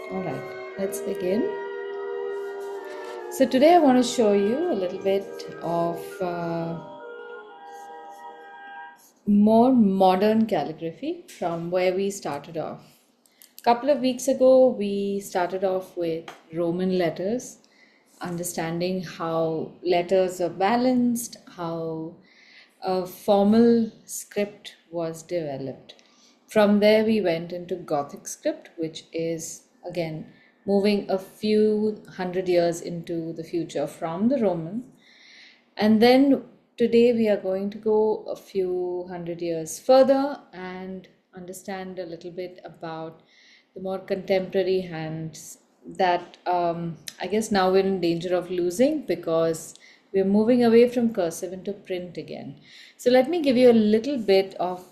All right, let's begin. So today I want to show you a little bit of more modern calligraphy from where we started off. A couple of weeks ago, we started off with Roman letters, understanding how letters are balanced, how a formal script was developed. From there, we went into Gothic script, which is again moving a few hundred years into the future from the Roman. And then today we are going to go a few hundred years further and understand a little bit about the more contemporary hands that I guess now we're in danger of losing because we're moving away from cursive into print again. So let me give you a little bit of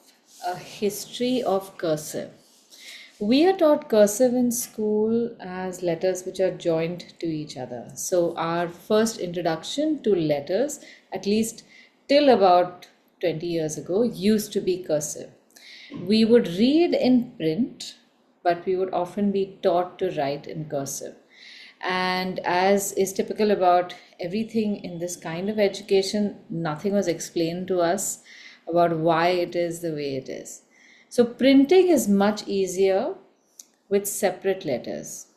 a history of cursive. We are taught cursive in school as letters which are joined to each other. So, our first introduction to letters, at least till about 20 years ago, used to be cursive. We would read in print, but we would often be taught to write in cursive. And as is typical about everything in this kind of education, nothing was explained to us about why it is the way it is. So, printing is much easier with separate letters.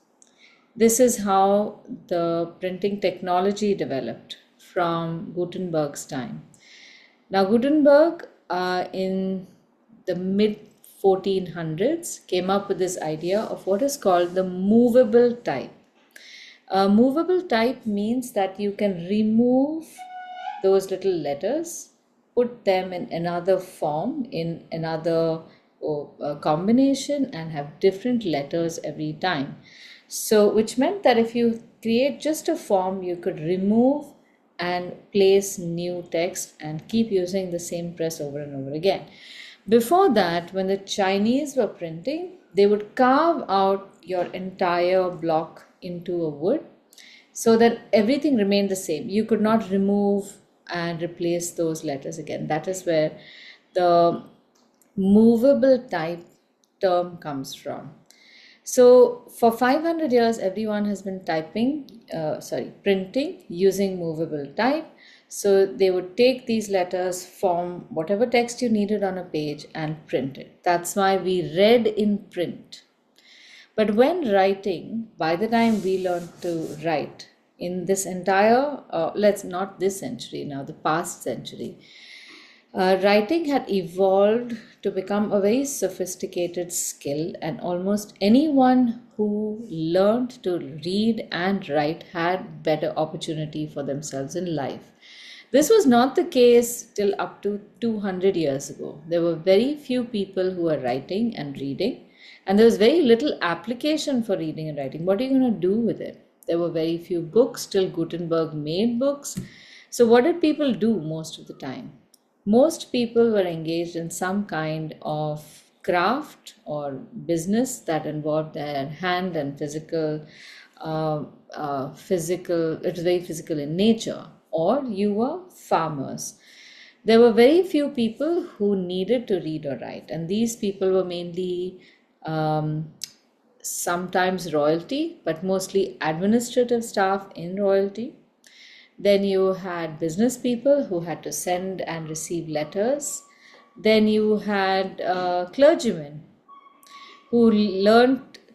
This is how the printing technology developed from Gutenberg's time. Now, Gutenberg in the mid 1400s came up with this idea of what is called the movable type. A movable type means that you can remove those little letters, put them in another form, in another combination, and have different letters every time. So, which meant that if you create just a form, you could remove and place new text and keep using the same press over and over again. Before that, when the Chinese were printing, they would carve out your entire block into a wood so that everything remained the same. You could not remove and replace those letters again. That is where the movable type term comes from. So for 500 years, everyone has been printing using movable type. So they would take these letters, form whatever text you needed on a page and print it. That's why we read in print. But when writing, by the time we learned to write in this entire, let's not this century now, the past century, writing had evolved to become a very sophisticated skill, and almost anyone who learned to read and write had better opportunity for themselves in life. This was not the case till up to 200 years ago. There were very few people who were writing and reading, and there was very little application for reading and writing. What are you going to do with it? There were very few books till Gutenberg made books. So, what did people do most of the time? Most people were engaged in some kind of craft or business that involved their hand and it was very physical in nature, or you were farmers. There were very few people who needed to read or write, and these people were mainly um, sometimes royalty, but mostly administrative staff in royalty. Then you had business people who had to send and receive letters. Then you had clergymen who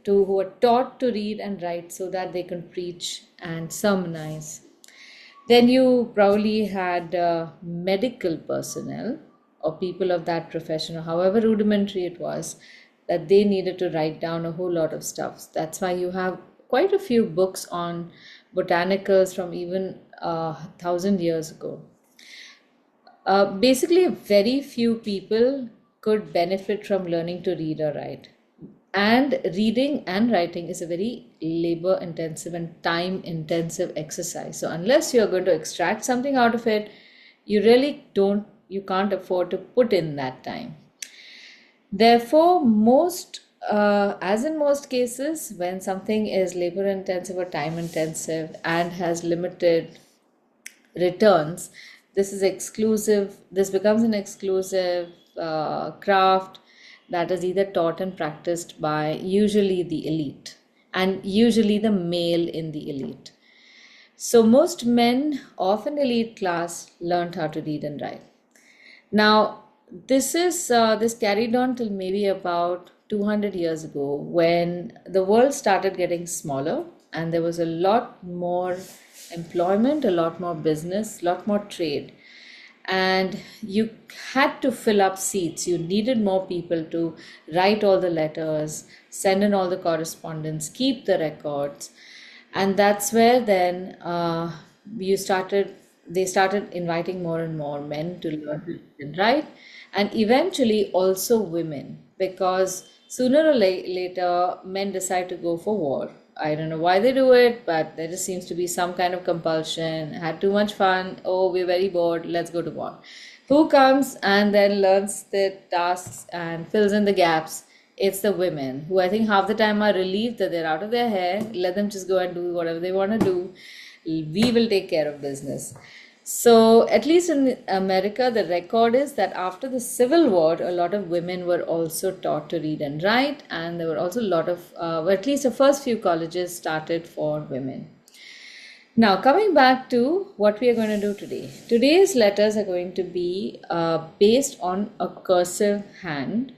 were taught to read and write so that they can preach and sermonize. Then you probably had medical personnel or people of that profession, or however rudimentary it was, that they needed to write down a whole lot of stuff. That's why you have quite a few books on botanicals from even 1,000 years ago. Basically, very few people could benefit from learning to read or write. And reading and writing is a very labor intensive and time intensive exercise. So, unless you're going to extract something out of it, you can't afford to put in that time. Therefore, as in most cases, when something is labor intensive or time intensive and has limited returns, this becomes an exclusive craft that is either taught and practiced by usually the elite. and usually the male in the elite. So most men of an elite class learned how to read and write. Now, this carried on till maybe about 200 years ago when the world started getting smaller and there was a lot more employment, a lot more business, a lot more trade. And you had to fill up seats. You needed more people to write all the letters, send in all the correspondence, keep the records. And that's where then you started they started inviting more and more men to learn to read and write, and eventually also women, because sooner or later men decide to go for war. I don't know why they do it, but there just seems to be some kind of compulsion. Had too much fun, oh, we're very bored, let's go to war. Who comes and then learns the tasks and fills in the gaps? It's the women, who I think half the time are relieved that they're out of their hair. Let them just go and do whatever they want to do. We will take care of business. So, at least in America, the record is that after the Civil War, a lot of women were also taught to read and write, and there were also a lot of, well, at least the first few colleges started for women. Now, coming back to what we are going to do today. Today's letters are going to be based on a cursive hand.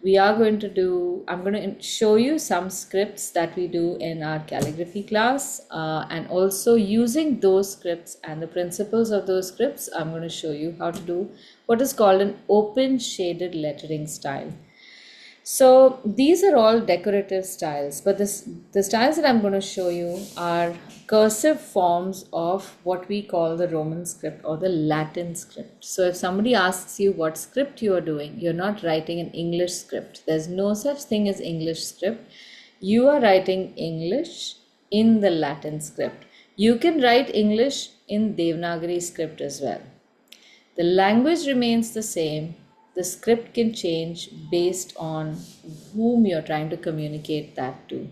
I'm going to show you some scripts that we do in our calligraphy class, and also using those scripts and the principles of those scripts, I'm going to show you how to do what is called an open shaded lettering style. So these are all decorative styles, but the styles that I'm going to show you are cursive forms of what we call the Roman script or the Latin script. So if somebody asks you what script you are doing, you're not writing an English script. There's no such thing as English script. You are writing English in the Latin script. You can write English in Devanagari script as well. The language remains the same. The script can change based on whom you're trying to communicate that to.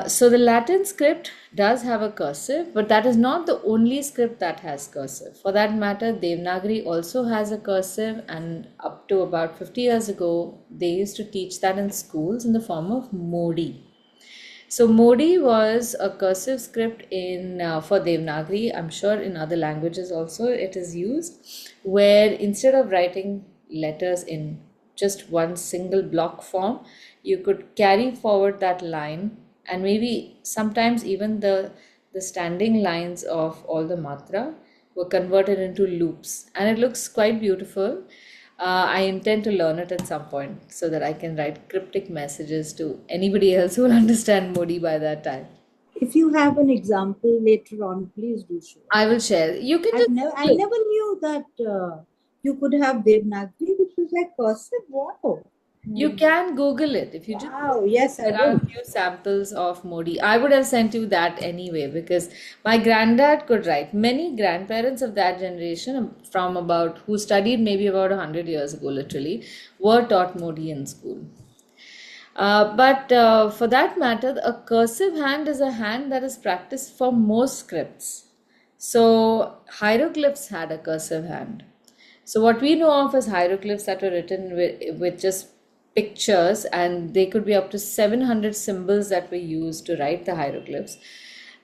So the Latin script does have a cursive, but that is not the only script that has cursive. For that matter, Devanagari also has a cursive, and up to about 50 years ago, they used to teach that in schools in the form of Modi. So Modi was a cursive script in for Devanagari. I'm sure in other languages also it is used, where instead of writing letters in just one single block form, you could carry forward that line, and maybe sometimes even the standing lines of all the matra were converted into loops, and it looks quite beautiful. I intend to learn it at some point so that I can write cryptic messages to anybody else who will understand Modi by that time. If you have an example later on, please do share. I will share. You can just I never knew that you could have Devanagari, which is like cursive. Wow. You can Google it if you just. Wow, yes, I There are will. a few samples of Modi. I would have sent you that anyway because my granddad could write. Many grandparents of that generation, from about who studied maybe about 100 years ago, literally, were taught Modi in school. But for that matter, a cursive hand is a hand that is practiced for most scripts. So hieroglyphs had a cursive hand. So what we know of as hieroglyphs that were written with just pictures, and they could be up to 700 symbols that were used to write the hieroglyphs.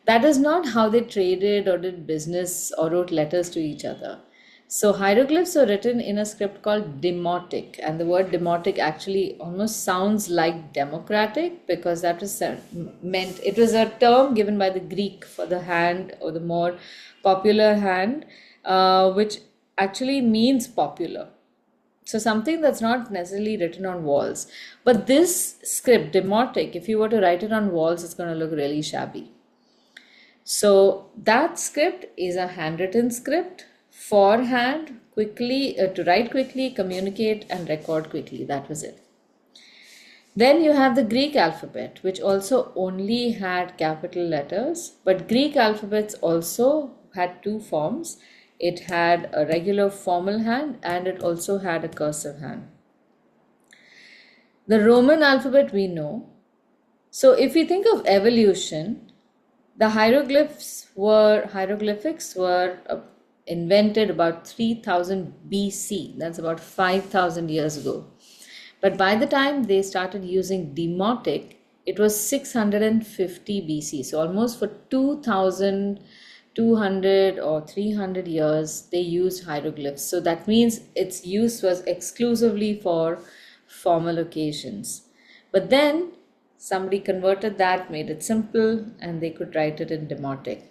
That is not how they traded or did business or wrote letters to each other. So hieroglyphs were written in a script called demotic, and the word demotic actually almost sounds like democratic because that was meant, it was a term given by the Greek for the hand or the more popular hand, which actually means popular. So something that's not necessarily written on walls. But this script, demotic, if you were to write it on walls, it's going to look really shabby. So that script is a handwritten script for hand, quickly to write quickly, communicate, and record quickly. That was it. Then you have the Greek alphabet, which also only had capital letters, but Greek alphabets also had two forms. It had a regular formal hand and it also had a cursive hand. The Roman alphabet we know. So if we think of evolution, the hieroglyphics were invented about 3000 BC. That's about 5000 years ago. But by the time they started using demotic, it was 650 BC. So almost for 2200 or 300 years, they used hieroglyphs. So that means its use was exclusively for formal occasions. But then somebody converted that, made it simple, and they could write it in Demotic.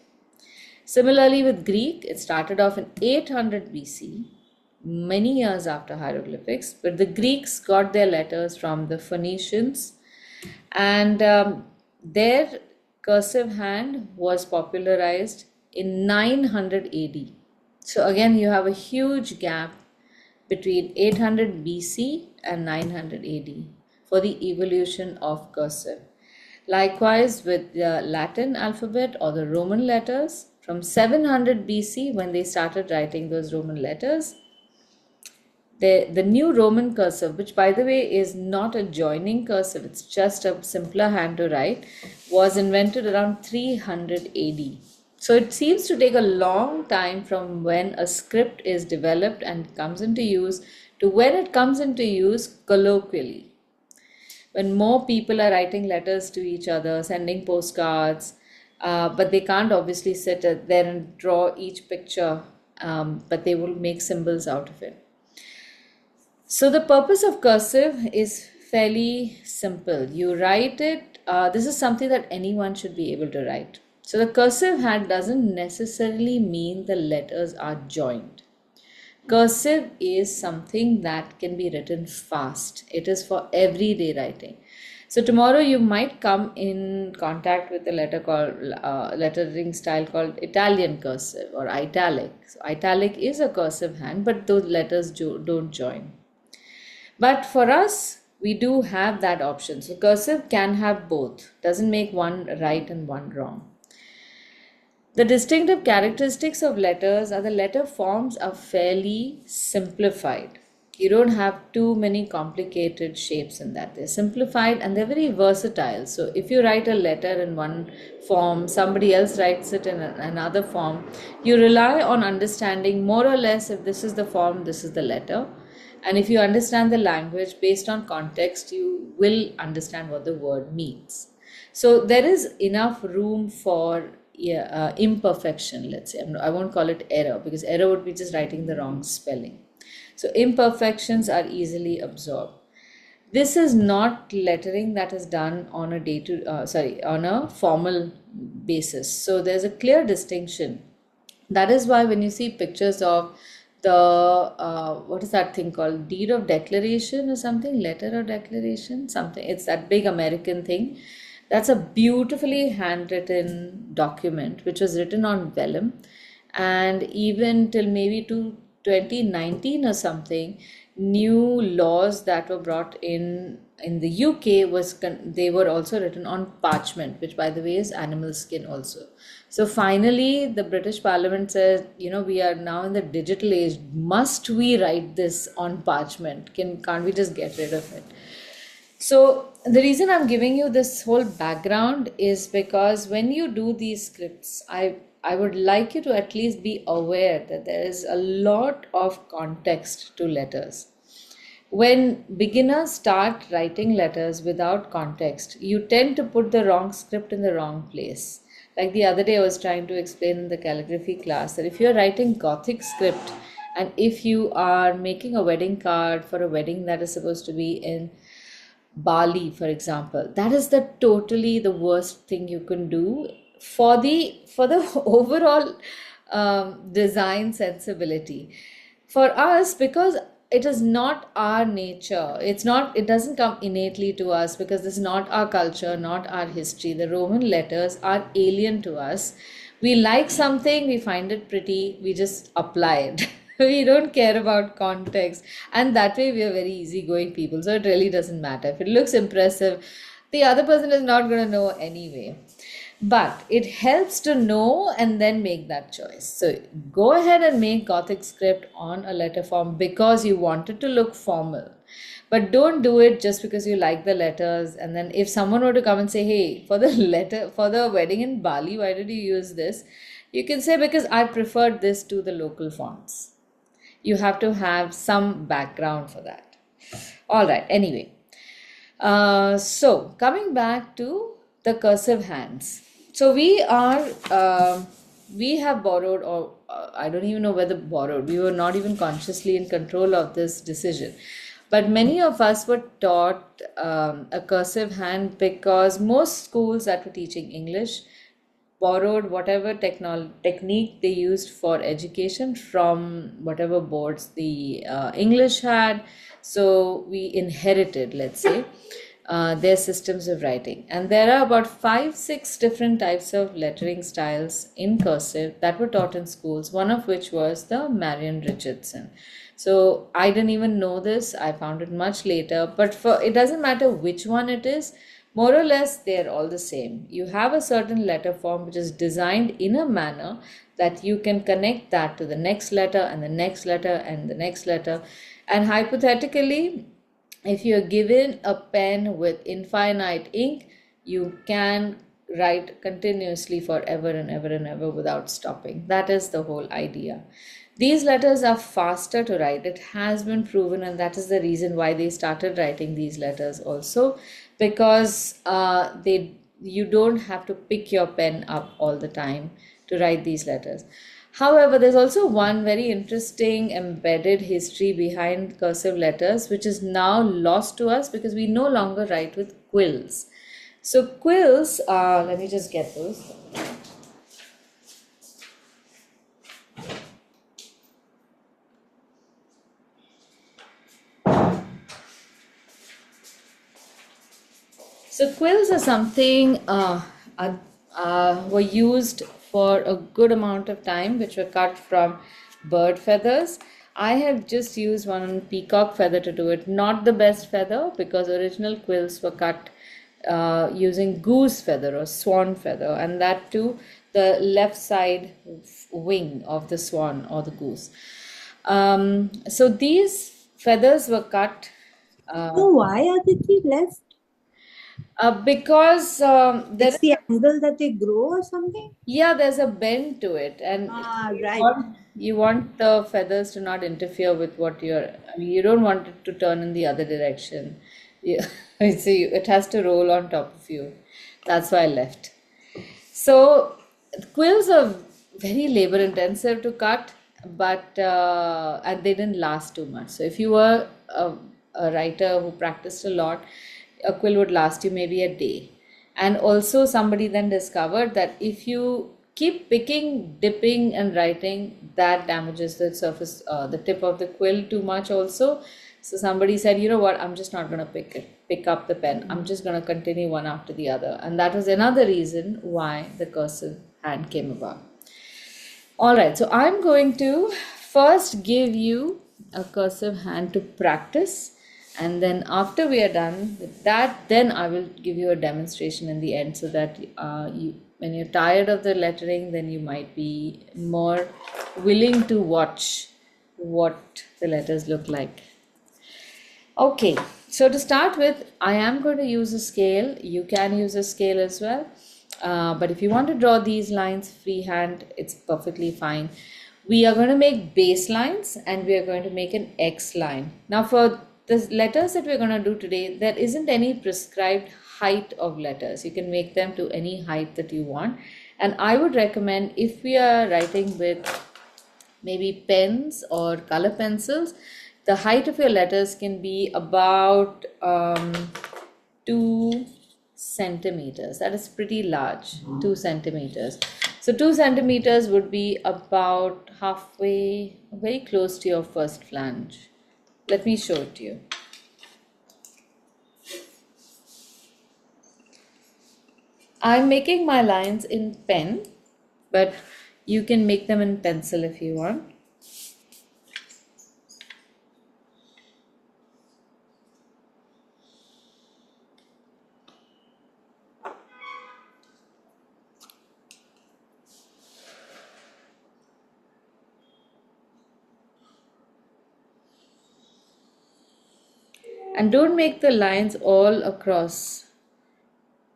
Similarly, with Greek, it started off in 800 BC, many years after hieroglyphics, but the Greeks got their letters from the Phoenicians, and their cursive hand was popularized in 900 AD. So, again, you have a huge gap between 800 BC and 900 AD for the evolution of cursive. Likewise, with the Latin alphabet or the Roman letters, from 700 BC, when they started writing those Roman letters, the new Roman cursive, which by the way is not a joining cursive, it's just a simpler hand to write, was invented around 300 AD. So it seems to take a long time from when a script is developed and comes into use to when it comes into use colloquially. When more people are writing letters to each other, sending postcards, but they can't obviously sit there and draw each picture, but they will make symbols out of it. So the purpose of cursive is fairly simple. You write it, this is something that anyone should be able to write. So the cursive hand doesn't necessarily mean the letters are joined. Cursive is something that can be written fast. It is for everyday writing. So tomorrow you might come in contact with a lettering style called Italian cursive or italic. So italic is a cursive hand, but those letters don't join. But for us, we do have that option. So cursive can have both. Doesn't make one right and one wrong. The distinctive characteristics of letters are the letter forms are fairly simplified. You don't have too many complicated shapes in that. They're simplified and they're very versatile. So if you write a letter in one form, somebody else writes it in another form, you rely on understanding more or less if this is the form, this is the letter. And if you understand the language based on context, you will understand what the word means. So there is enough room for imperfection, let's say. I won't call it error because error would be just writing the wrong spelling. So imperfections are easily absorbed. This is not lettering that is done on on a formal basis. So there's a clear distinction. That is why when you see pictures of the what is that thing called, deed of declaration or something, letter of declaration, something, it's that big American thing. That's a beautifully handwritten document which was written on vellum, and even till maybe to 2019 or something, new laws that were brought in the UK they were also written on parchment, which by the way is animal skin also. So finally, the British Parliament said, we are now in the digital age. Must we write this on parchment? Can't we just get rid of it? So the reason I'm giving you this whole background is because when you do these scripts, I would like you to at least be aware that there is a lot of context to letters. When beginners start writing letters without context, you tend to put the wrong script in the wrong place. Like the other day, I was trying to explain in the calligraphy class that if you're writing Gothic script and if you are making a wedding card for a wedding that is supposed to be in Bali, for example, that is totally the worst thing you can do for the overall design sensibility. For us, because it is not our nature, it doesn't come innately to us because this is not our culture, not our history. The Roman letters are alien to us. We like something, we find it pretty, we just apply it. We don't care about context, and that way we are very easygoing people, so it really doesn't matter. If it looks impressive, the other person is not going to know anyway. But it helps to know and then make that choice. So go ahead and make Gothic script on a letter form because you want it to look formal. But don't do it just because you like the letters. And then if someone were to come and say, hey, for the letter, for the wedding in Bali, why did you use this? You can say, because I preferred this to the local fonts. You have to have some background for that. All right, anyway. So coming back to the cursive hands. So we have borrowed, or I don't even know whether borrowed. We were not even consciously in control of this decision. But many of us were taught a cursive hand because most schools that were teaching English borrowed whatever technique they used for education from whatever boards the English had. So we inherited, let's say, their systems of writing. And there are about five, six different types of lettering styles in cursive that were taught in schools, one of which was the Marion Richardson. So I didn't even know this. I found it much later. But for it doesn't matter which one it is, more or less they're all the same. You have a certain letter form which is designed in a manner that you can connect that to the next letter and the next letter and the next letter. And hypothetically, if you're given a pen with infinite ink, you can write continuously forever and ever and ever without stopping. That is the whole idea. These letters are faster to write. It has been proven, and that is the reason why they started writing these letters also, because they you don't have to pick your pen up all the time to write these letters. However, there's also one very interesting embedded history behind cursive letters, which is now lost to us because we no longer write with quills. So, quills, let me just get those. So quills are something were used for a good amount of time, which were cut from bird feathers. I have just used one peacock feather to do it. Not the best feather because original quills were cut using goose feather or swan feather, and that too the left side wing of the swan or the goose. So these feathers were cut uh, So why are the three left? because there It's is the angle that they grow or something? yeah, there's a bend to it, and Ah, you right. want the feathers to not interfere with what you're. I mean, you don't want it to turn in the other direction. You, see, it has to roll on top of you. That's why I left. So quills are very labor intensive to cut, but and they didn't last too much. So if you were a writer who practiced a lot, a quill would last you maybe a day. And also somebody then discovered that if you keep picking, dipping, and writing, that damages the surface, the tip of the quill too much also. So somebody said, you know what, I'm just not going to pick up the pen. I'm just going to continue one after the other. And that was another reason why the cursive hand came about. All right, so I'm going to first give you a cursive hand to practice, and then after we are done with that, then I will give you a demonstration in the end so that when you're tired of the lettering, then you might be more willing to watch what the letters look like. Okay, so to start with, I am going to use a scale. You can use a scale as well. But if you want to draw these lines freehand, it's perfectly fine. We are going to make base lines and we are going to make an X line. Now, for the letters that we're going to do today, there isn't any prescribed height of letters. You can make them to any height that you want. And I would recommend if we are writing with maybe pens or color pencils, the height of your letters can be about 2 centimeters. That is pretty large, 2 centimeters. So 2 centimeters would be about halfway, very close to your first flange. Let me show it to you. I'm making my lines in pen, but you can make them in pencil if you want. And don't make the lines all across,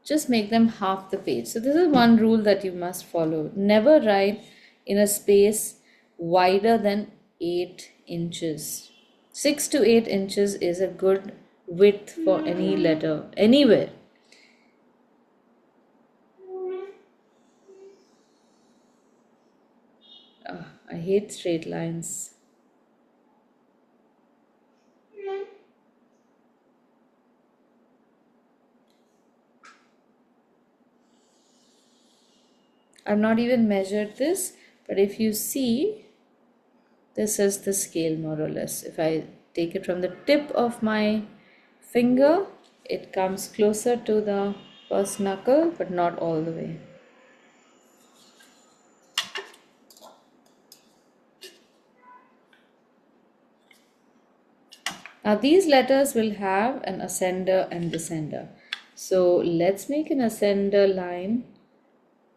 just make them half the page. So this is one rule that you must follow. Never write in a space wider than 8 inches. 6 to 8 inches is a good width for any letter anywhere. I hate straight lines. I've not even measured this, but if you see, this is the scale more or less. If I take it from the tip of my finger, it comes closer to the first knuckle, but not all the way. Now these letters will have an ascender and descender. So let's make an ascender line,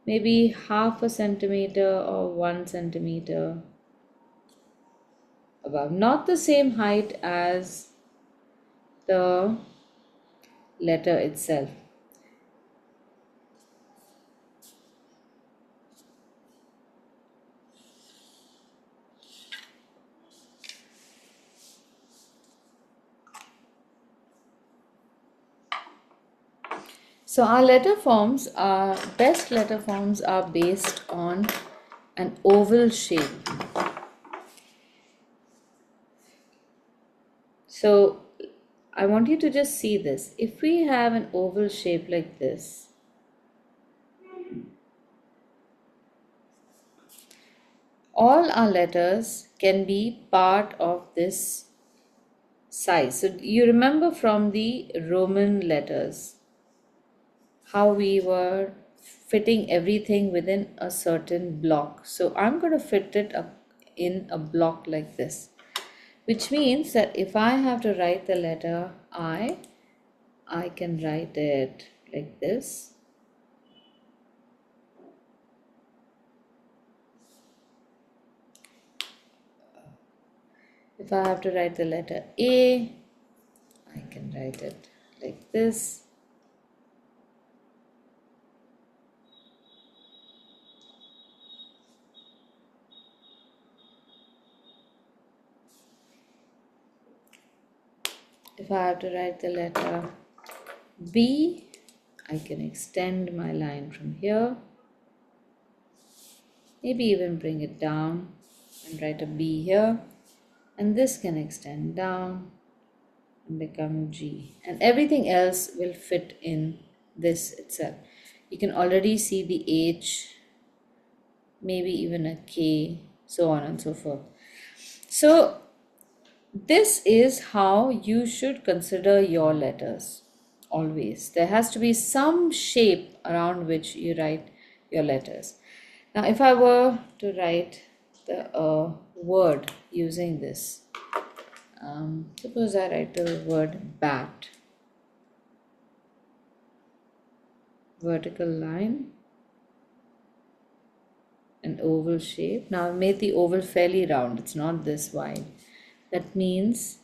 maybe half a centimeter or 1 centimeter above. Not the same height as the letter itself. So our letter forms, our best letter forms are based on an oval shape. So I want you to just see this. If we have an oval shape like this, all our letters can be part of this size. So you remember from the Roman letters how we were fitting everything within a certain block. So I'm going to fit it up in a block like this, which means that if I have to write the letter I can write it like this. If I have to write the letter A, I can write it like this. If I have to write the letter B, I can extend my line from here. Maybe even bring it down and write a B here. And this can extend down and become G. And everything else will fit in this itself. You can already see the H, maybe even a K, so on and so forth. So this is how you should consider your letters always. There has to be some shape around which you write your letters. Now, if I were to write the word using this, suppose I write the word bat, vertical line, an oval shape. Now, I've made the oval fairly round, it's not this wide. That means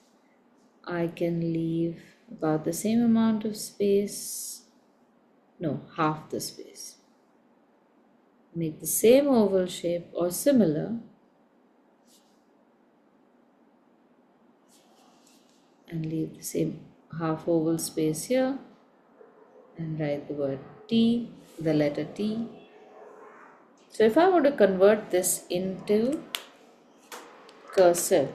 I can leave about the same amount of space, no, half the space. Make the same oval shape or similar and leave the same half oval space here and write the word T, the letter T. So if I were to convert this into cursive,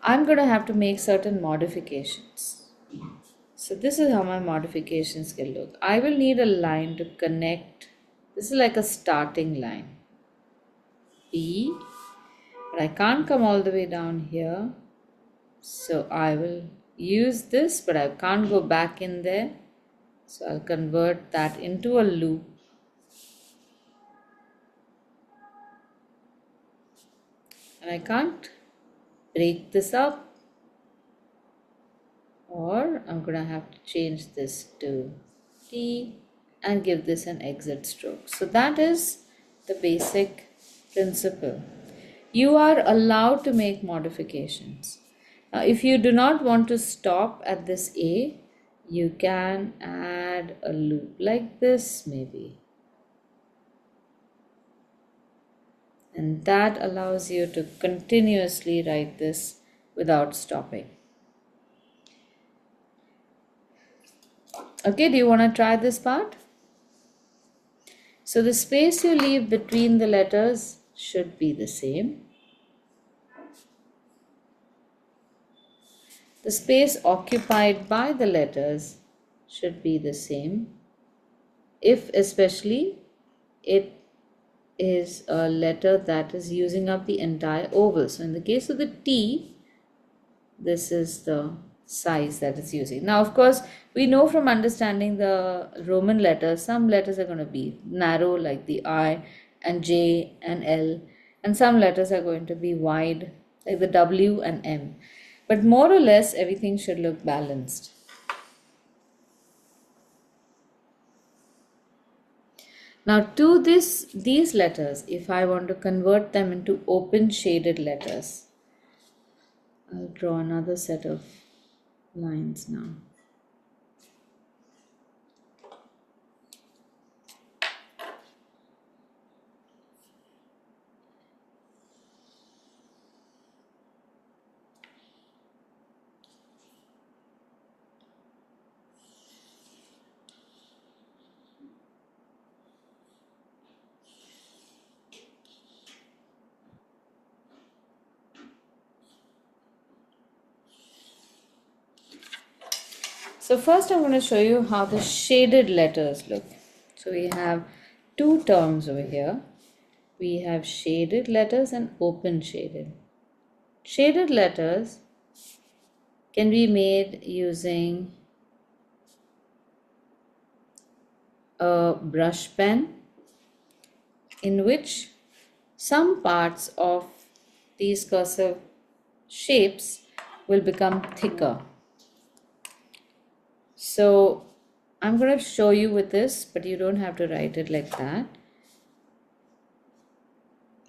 I'm going to have to make certain modifications. So this is how my modifications can look. I will need a line to connect. This is like a starting line. B, but I can't come all the way down here. So I will use this, but I can't go back in there. So I'll convert that into a loop. And I can't break this up, or I'm going to have to change this to T and give this an exit stroke. So that is the basic principle. You are allowed to make modifications. Now, if you do not want to stop at this A, you can add a loop like this maybe. And that allows you to continuously write this without stopping. Okay, do you want to try this part? So the space you leave between the letters should be the same. The space occupied by the letters should be the same, if especially it is a letter that is using up the entire oval. So in the case of the T, this is the size that it's using. Now, of course, we know from understanding the Roman letters, some letters are going to be narrow like the I and J and L, and some letters are going to be wide like the W and M. But more or less, everything should look balanced. Now, to these letters, if I want to convert them into open shaded letters, I'll draw another set of lines now. So first I'm going to show you how the shaded letters look. So we have two terms over here. We have shaded letters and open shaded. Shaded letters can be made using a brush pen, in which some parts of these cursive shapes will become thicker. So I'm going to show you with this, but you don't have to write it like that.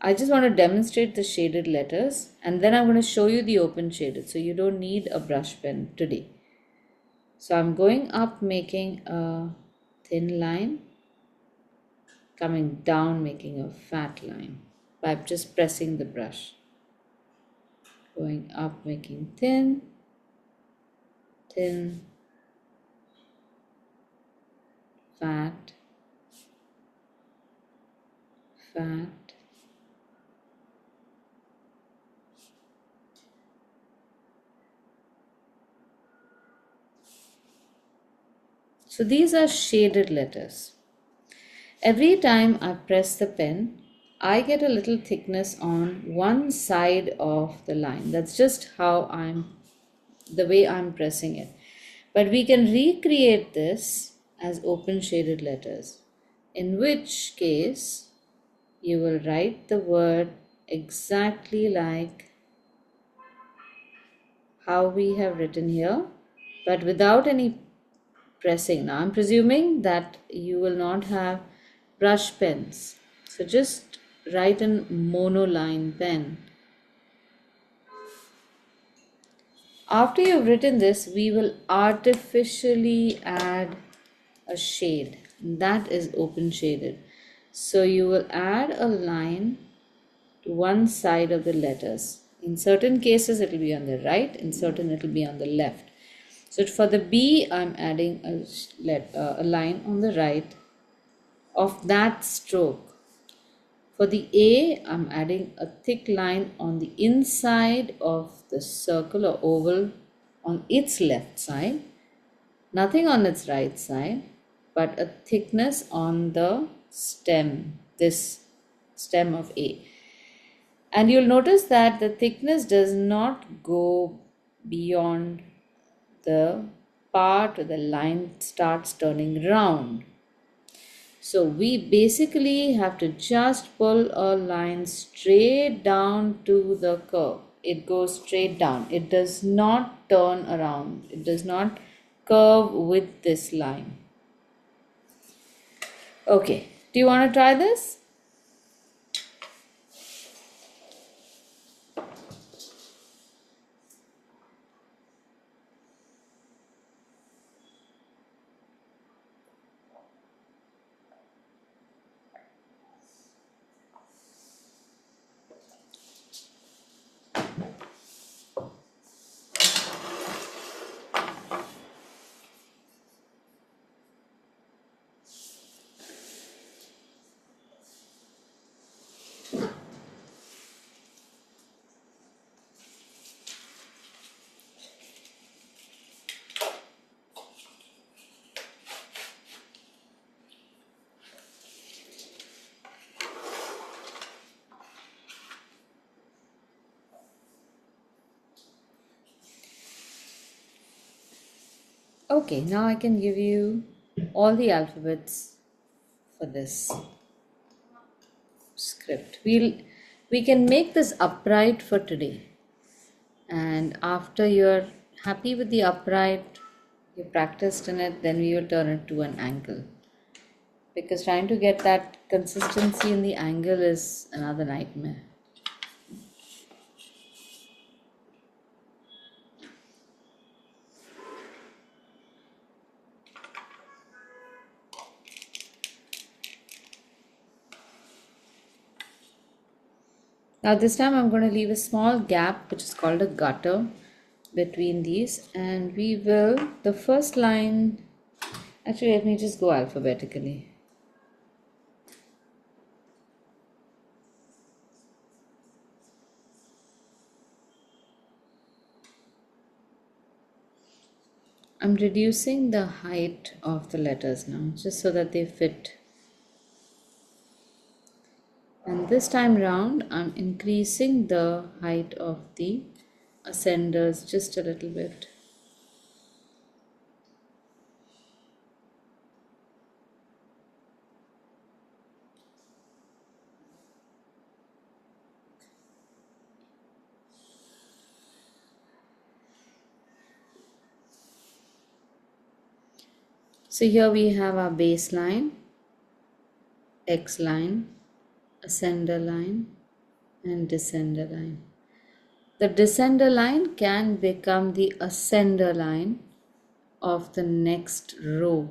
I just want to demonstrate the shaded letters, and then I'm going to show you the open shaded. So you don't need a brush pen today. So I'm going up making a thin line, coming down making a fat line by just pressing the brush. Going up making thin, thin, fat, fat. So these are shaded letters. Every time I press the pen, I get a little thickness on one side of the line. That's just the way I'm pressing it. But we can recreate this as open shaded letters, in which case you will write the word exactly like how we have written here, but without any pressing. Now I'm presuming that you will not have brush pens, so just write in monoline pen. After you've written this, we will artificially add a shade, that is open shaded. So you will add a line to one side of the letters. In certain cases it will be on the right, in certain it will be on the left. So for the B, I'm adding a line on the right of that stroke. For the A, I'm adding a thick line on the inside of the circle or oval on its left side, nothing on its right side, but a thickness on the stem, this stem of A. And you'll notice that the thickness does not go beyond the part where the line starts turning round. So we basically have to just pull a line straight down to the curve. It goes straight down. It does not turn around. It does not curve with this line. Okay, do you want to try this? Okay, now I can give you all the alphabets for this script. We can make this upright for today. And after you're happy with the upright, you practiced in it, then we will turn it to an angle. Because trying to get that consistency in the angle is another nightmare. Now this time I'm going to leave a small gap which is called a gutter between these, and we will, the first line, actually let me just go alphabetically. I'm reducing the height of the letters now just so that they fit. And this time round I'm increasing the height of the ascenders just a little bit. So here we have our base line, X line, ascender line, and descender line. The descender line can become the ascender line of the next row.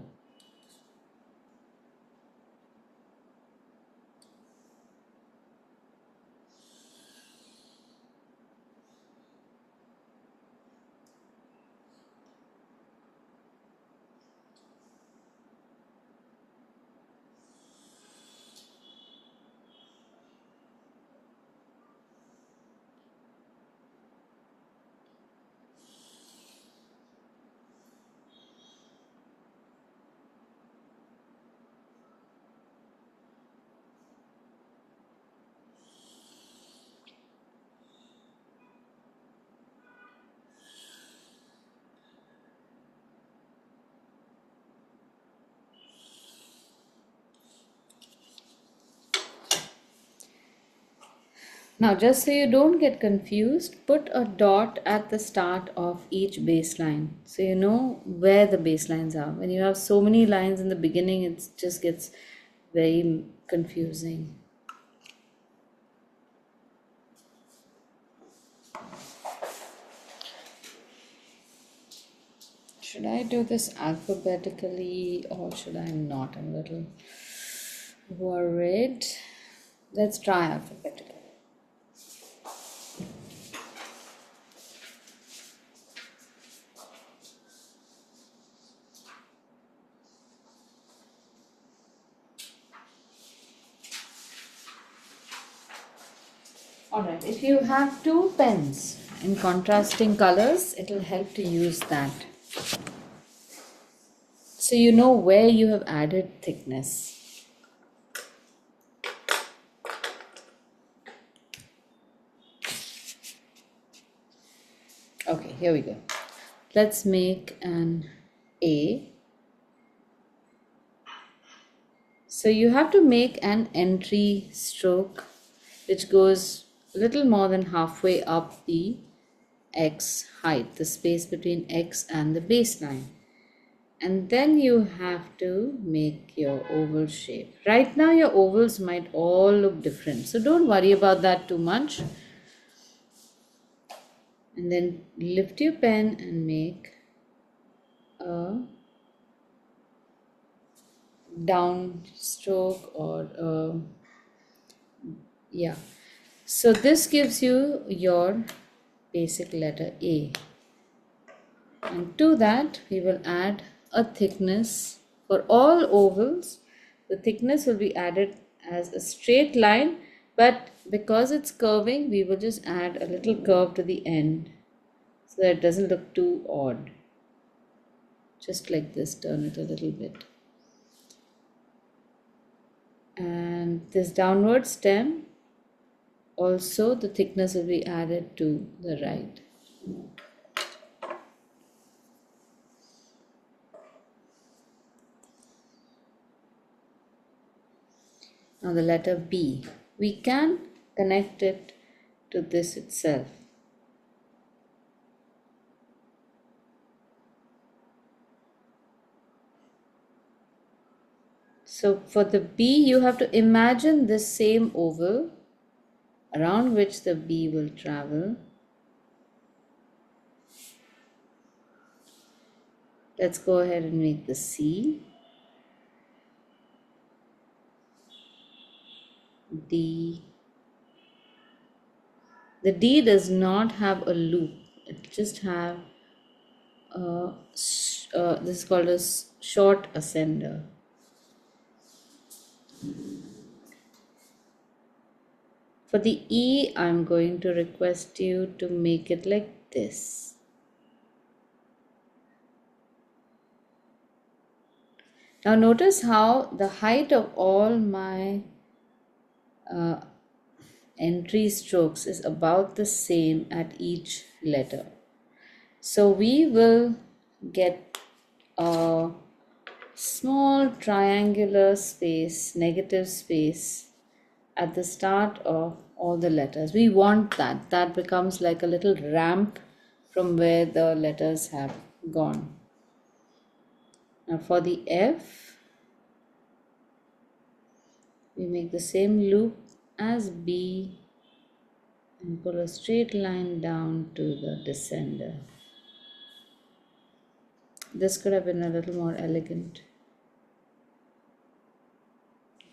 Now, just so you don't get confused, put a dot at the start of each baseline so you know where the baselines are. When you have so many lines in the beginning, it just gets very confusing. Should I do this alphabetically or should I not? I'm a little worried. Let's try alphabetically. Alright, if you have two pens in contrasting colors, it will help to use that. So you know where you have added thickness. Okay, here we go. Let's make an A. So you have to make an entry stroke which goes a little more than halfway up the X height, the space between X and the baseline. And then you have to make your oval shape. Right now your ovals might all look different, so don't worry about that too much. And then lift your pen and make a down stroke or yeah. So this gives you your basic letter A. And to that we will add a thickness for all ovals. The thickness will be added as a straight line, but because it's curving, we will just add a little curve to the end so that it doesn't look too odd. Just like this, turn it a little bit. And this downward stem, also the thickness will be added to the right. Now the letter B. We can connect it to this itself. So for the B, you have to imagine this same oval around which the B will travel. Let's go ahead and make the C, D. The D does not have a loop. It just have this is called a short ascender. For the E, I'm going to request you to make it like this. Now notice how the height of all my entry strokes is about the same at each letter. So we will get a small triangular space, negative space at the start of all the letters. We want that. That becomes like a little ramp from where the letters have gone. Now for the F, we make the same loop as B and pull a straight line down to the descender. This could have been a little more elegant.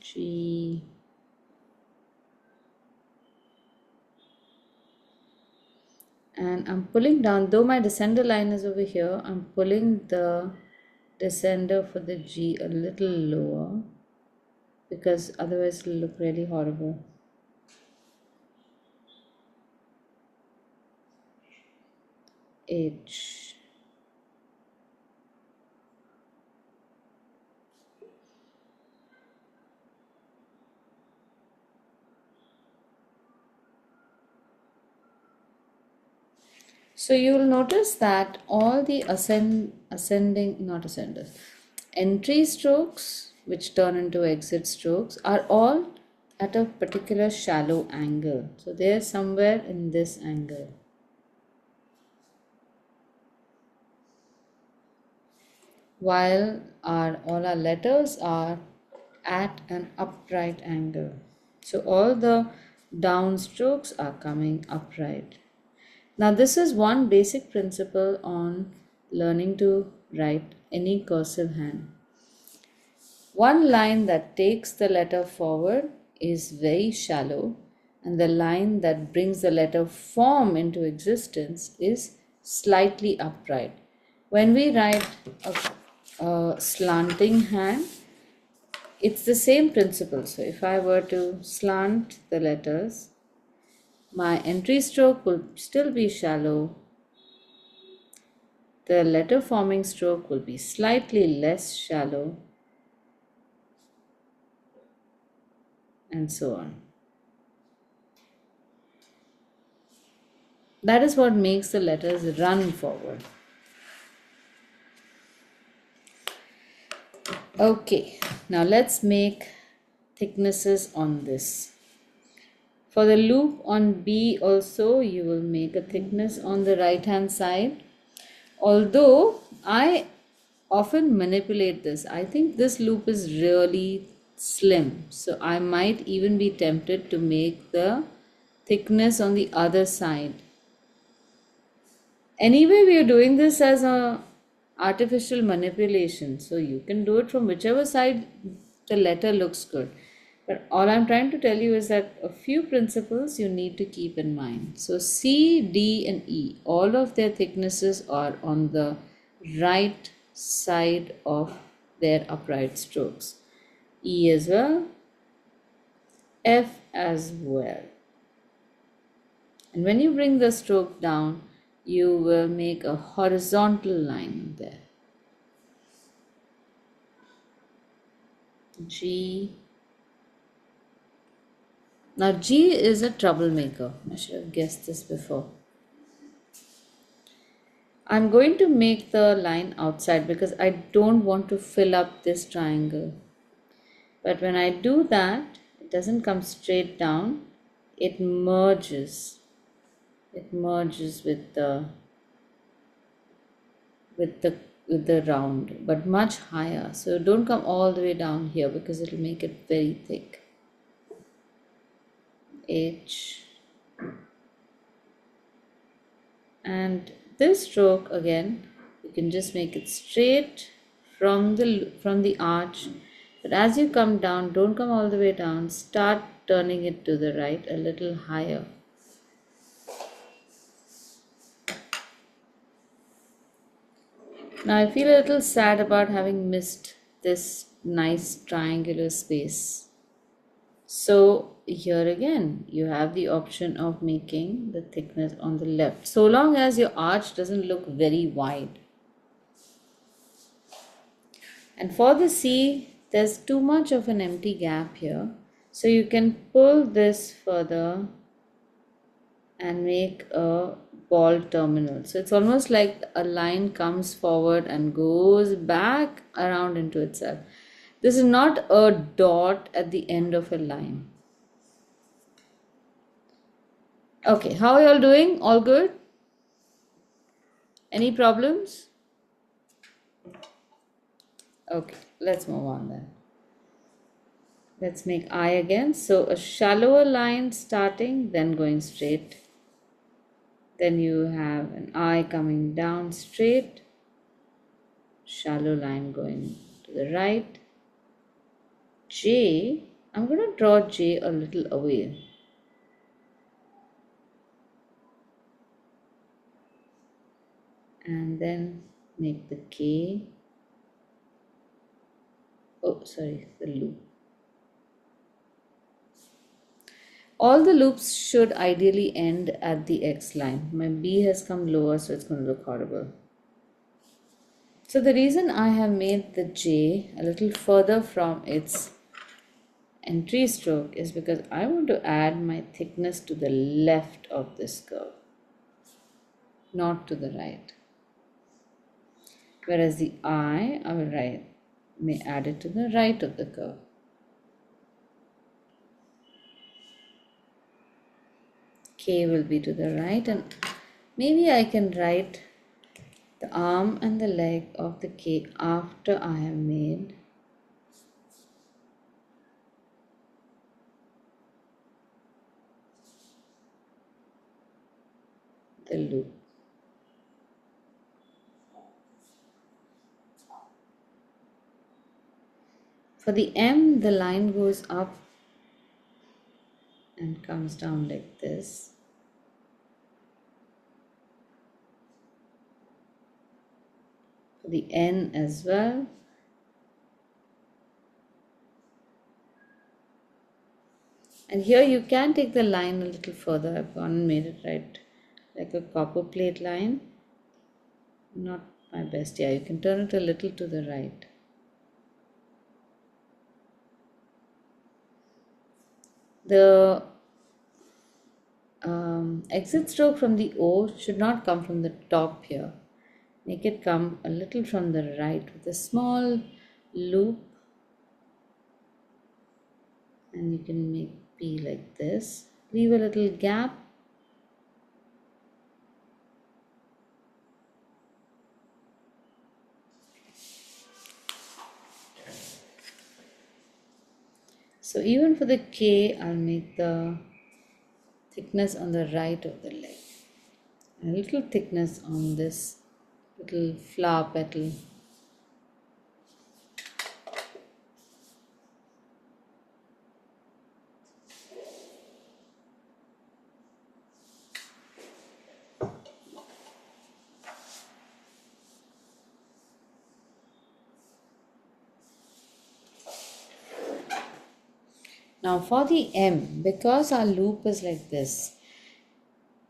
G. And I'm pulling down, though my descender line is over here, I'm pulling the descender for the G a little lower because otherwise it'll look really horrible. H. So you will notice that all the entry strokes, which turn into exit strokes, are all at a particular shallow angle. So they're somewhere in this angle. While all our letters are at an upright angle. So all the down strokes are coming upright. Now this is one basic principle on learning to write any cursive hand. One line that takes the letter forward is very shallow, and the line that brings the letter form into existence is slightly upright. When we write a slanting hand, it's the same principle. So if I were to slant the letters, my entry stroke will still be shallow. The letter forming stroke will be slightly less shallow, and so on. That is what makes the letters run forward. Okay, now let's make thicknesses on this. For the loop on B also, you will make a thickness on the right hand side. Although I often manipulate this, I think this loop is really slim. So I might even be tempted to make the thickness on the other side. Anyway, we are doing this as a artificial manipulation. So you can do it from whichever side the letter looks good. But all I'm trying to tell you is that a few principles you need to keep in mind. So C, D, and E, all of their thicknesses are on the right side of their upright strokes. E as well, F as well. And when you bring the stroke down, you will make a horizontal line there. G. Now G is a troublemaker. I should have guessed this before. I'm going to make the line outside because I don't want to fill up this triangle. But when I do that, doesn't come straight down, it merges. It merges with the with the round, but much higher. So don't come all the way down here because it'll make it very thick. H. And this stroke again, you can just make it straight from the arch. But as you come down, don't come all the way down. Start turning it to the right a little higher. Now I feel a little sad about having missed this nice triangular space. So here again, you have the option of making the thickness on the left, so long as your arch doesn't look very wide. And for the C, there's too much of an empty gap here. So you can pull this further and make a ball terminal. So it's almost like a line comes forward and goes back around into itself. This is not a dot at the end of a line. Okay, how are you all doing? All good? Any problems? Okay, let's move on then. Let's make eye again. So a shallower line starting, then going straight. Then you have an eye coming down straight, shallow line going to the right. J, I'm going to draw J a little away. And then make the K. Oh, sorry, the loop. All the loops should ideally end at the X line. My B has come lower, so it's going to look horrible. So the reason I have made the J a little further from its entry stroke is because I want to add my thickness to the left of this curve, not to the right. Whereas the I will may add it to the right of the curve. K will be to the right, and maybe I can write the arm and the leg of the K after I have made the loop. For the M, the line goes up and comes down like this. For the N as well. And here you can take the line a little further. I've gone and made it right like a copper plate line. Not my best. Yeah, you can turn it a little to the right. The exit stroke from the O should not come from the top here. Make it come a little from the right with a small loop, and you can make P like this. Leave a little gap. So even for the K, I'll make the thickness on the right of the leg. A little thickness on this little flower petal. Now for the M, because our loop is like this,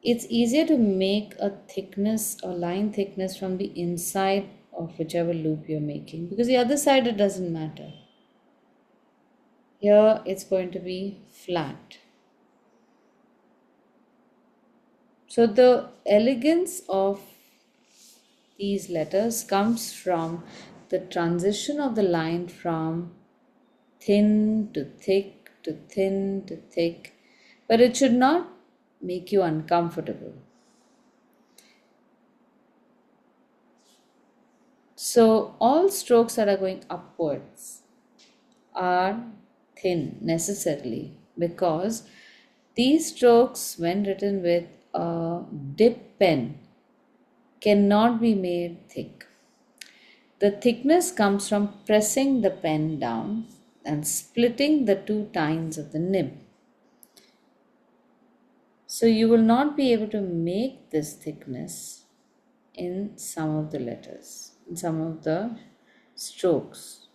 it's easier to make a thickness or line thickness from the inside of whichever loop you're making, because the other side it doesn't matter. Here it's going to be flat. So the elegance of these letters comes from the transition of the line from thin to thick to thin to thick, but it should not make you uncomfortable. So, all strokes that are going upwards are thin necessarily because these strokes, when written with a dip pen, cannot be made thick. The thickness comes from pressing the pen down and splitting the two tines of the nib. So you will not be able to make this thickness in some of the letters, in some of the strokes.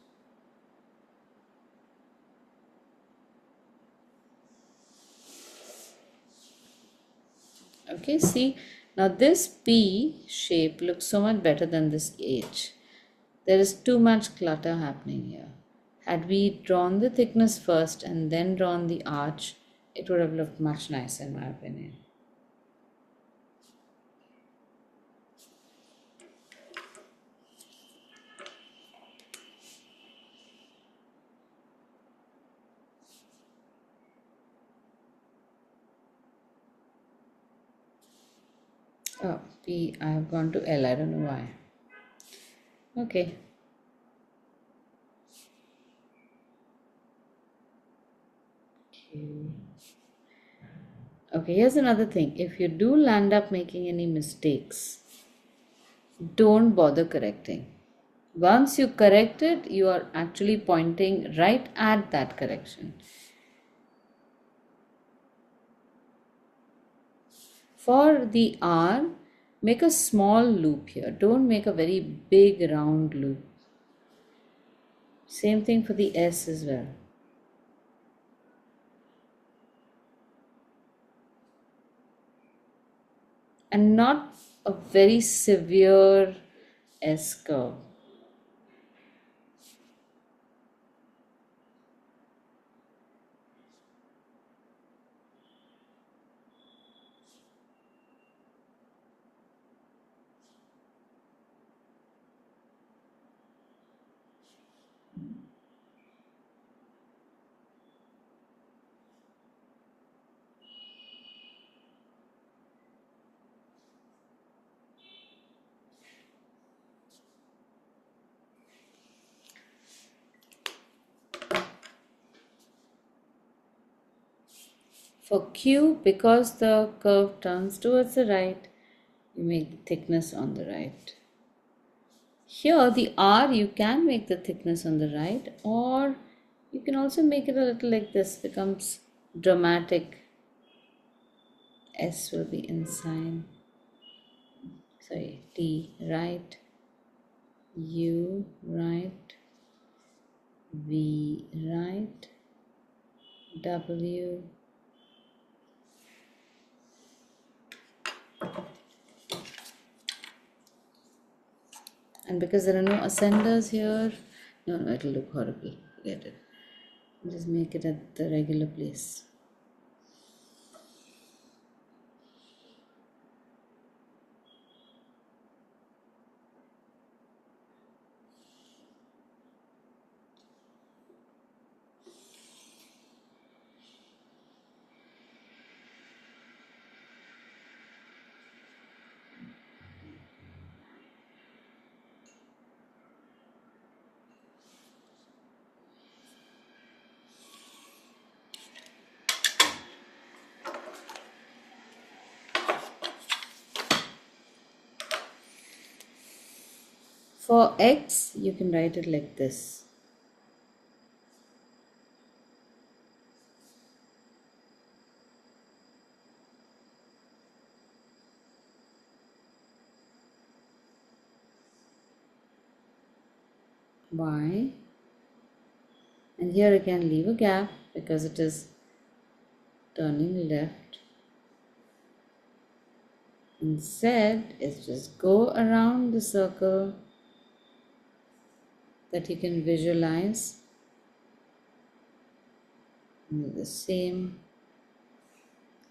Okay, see, now this P shape looks so much better than this H. There is too much clutter happening here. Had we drawn the thickness first and then drawn the arch, it would have looked much nicer in my opinion. Oh, P, I have gone to L, I don't know why. Okay. Q. Okay, here's another thing. If you do land up making any mistakes, don't bother correcting. Once you correct it, you are actually pointing right at that correction. For the R, make a small loop here. Don't make a very big round loop. Same thing for the S as well. And not a very severe S curve. For Q, because the curve turns towards the right, you make the thickness on the right. Here, the R, you can make the thickness on the right, or you can also make it a little like this, becomes dramatic. S will be inside. Sorry, T right, U right, V right, W. And because there are no ascenders here, no, it'll look horrible. Forget it. Just make it at the regular place. For X, you can write it like this. Y. And here I can leave a gap because it is turning left. And Z is just go around the circle that you can visualize. And the same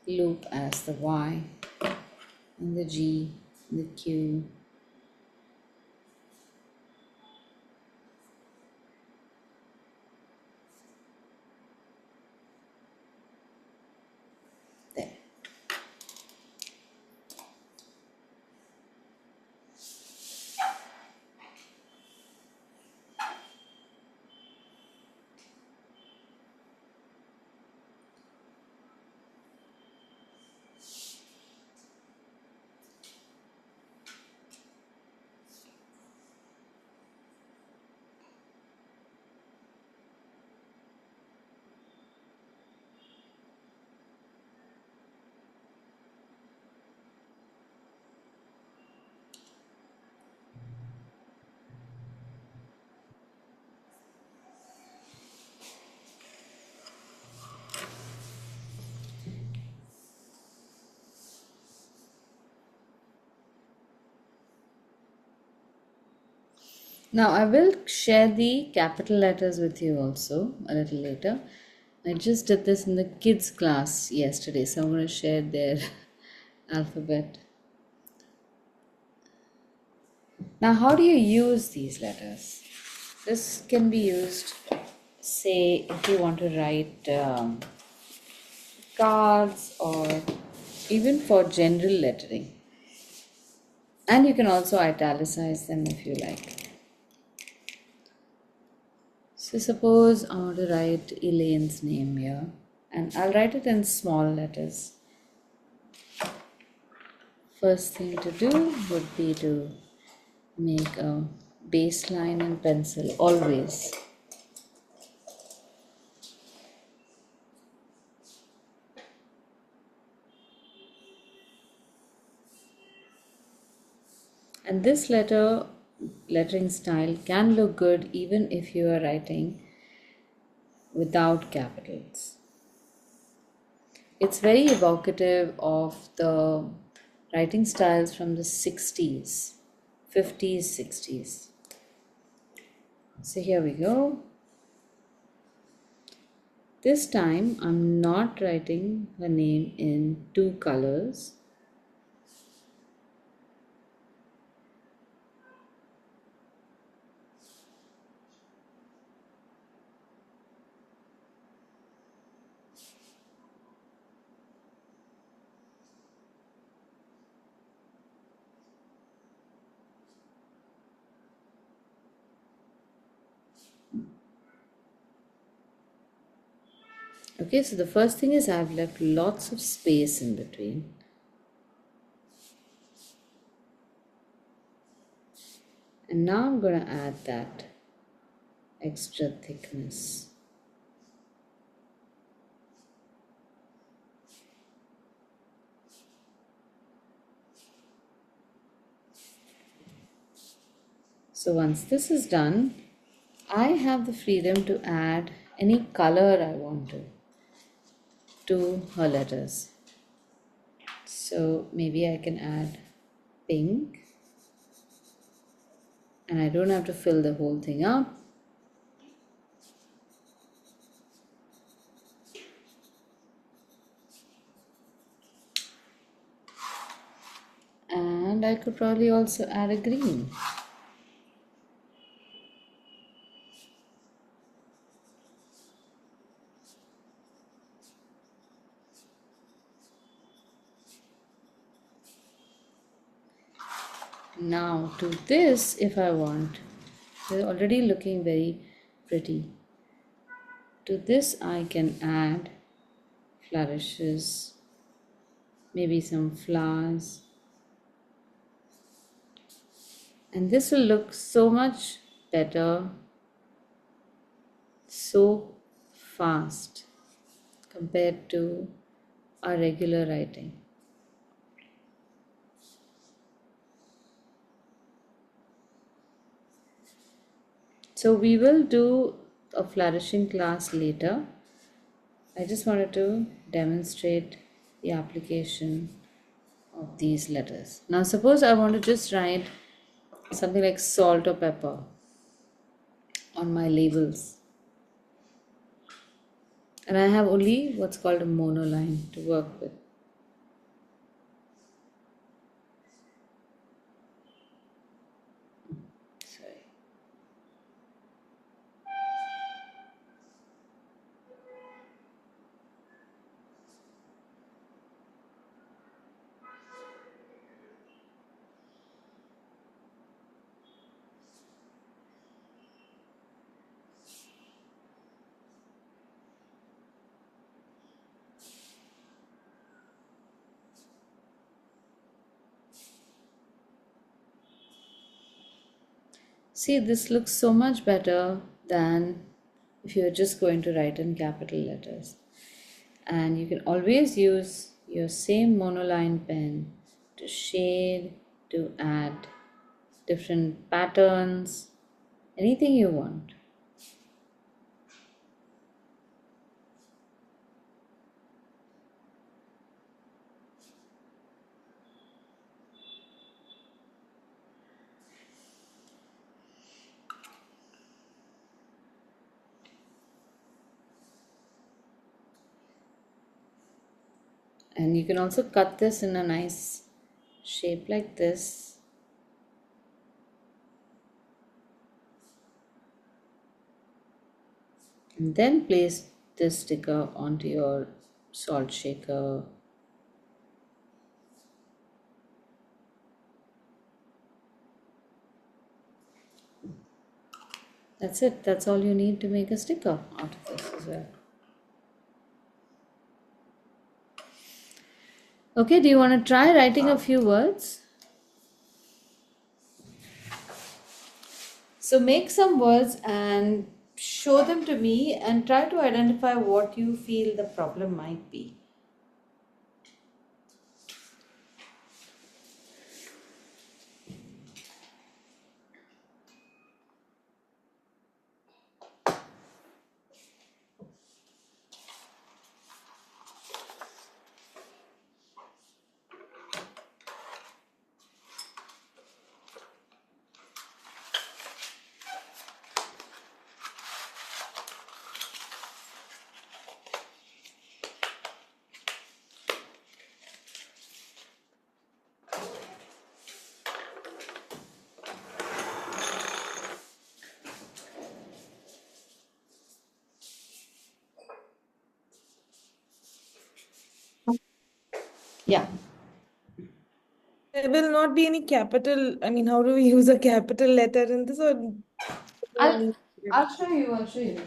loop as the Y and the G, the Q. Now I will share the capital letters with you also a little later. I just did this in the kids class yesterday, so I'm going to share their alphabet. Now, how do you use these letters? This can be used, say, if you want to write cards or even for general lettering. And you can also italicize them if you like. So, suppose I want to write Elaine's name here, and I'll write it in small letters. First thing to do would be to make a baseline in pencil always. And this lettering style can look good even if you are writing without capitals. It's very evocative of the writing styles from the 60s, 50s, 60s. So here we go. This time I'm not writing her name in two colors. Okay, so the first thing is I've left lots of space in between. And now I'm going to add that extra thickness. So once this is done, I have the freedom to add any color I want to her letters. So maybe I can add pink, and I don't have to fill the whole thing up. And I could probably also add a green. Now to this, if I want, they're already looking very pretty. To this I can add flourishes, maybe some flowers. And this will look so much better, so fast compared to our regular writing. So we will do a flourishing class later. I just wanted to demonstrate the application of these letters. Now suppose I want to just write something like salt or pepper on my labels. And I have only what's called a monoline to work with. Sorry. See, this looks so much better than if you're just going to write in capital letters. And you can always use your same monoline pen to shade, to add different patterns, anything you want. And you can also cut this in a nice shape like this. And then place this sticker onto your salt shaker. That's it. That's all you need to make a sticker out of this as well. Okay, do you want to try writing a few words? So make some words and show them to me and try to identify what you feel the problem might be. Yeah. There will not be any capital. I mean, how do we use a capital letter in this? Or no I'll need? I'll show you. I'll show you.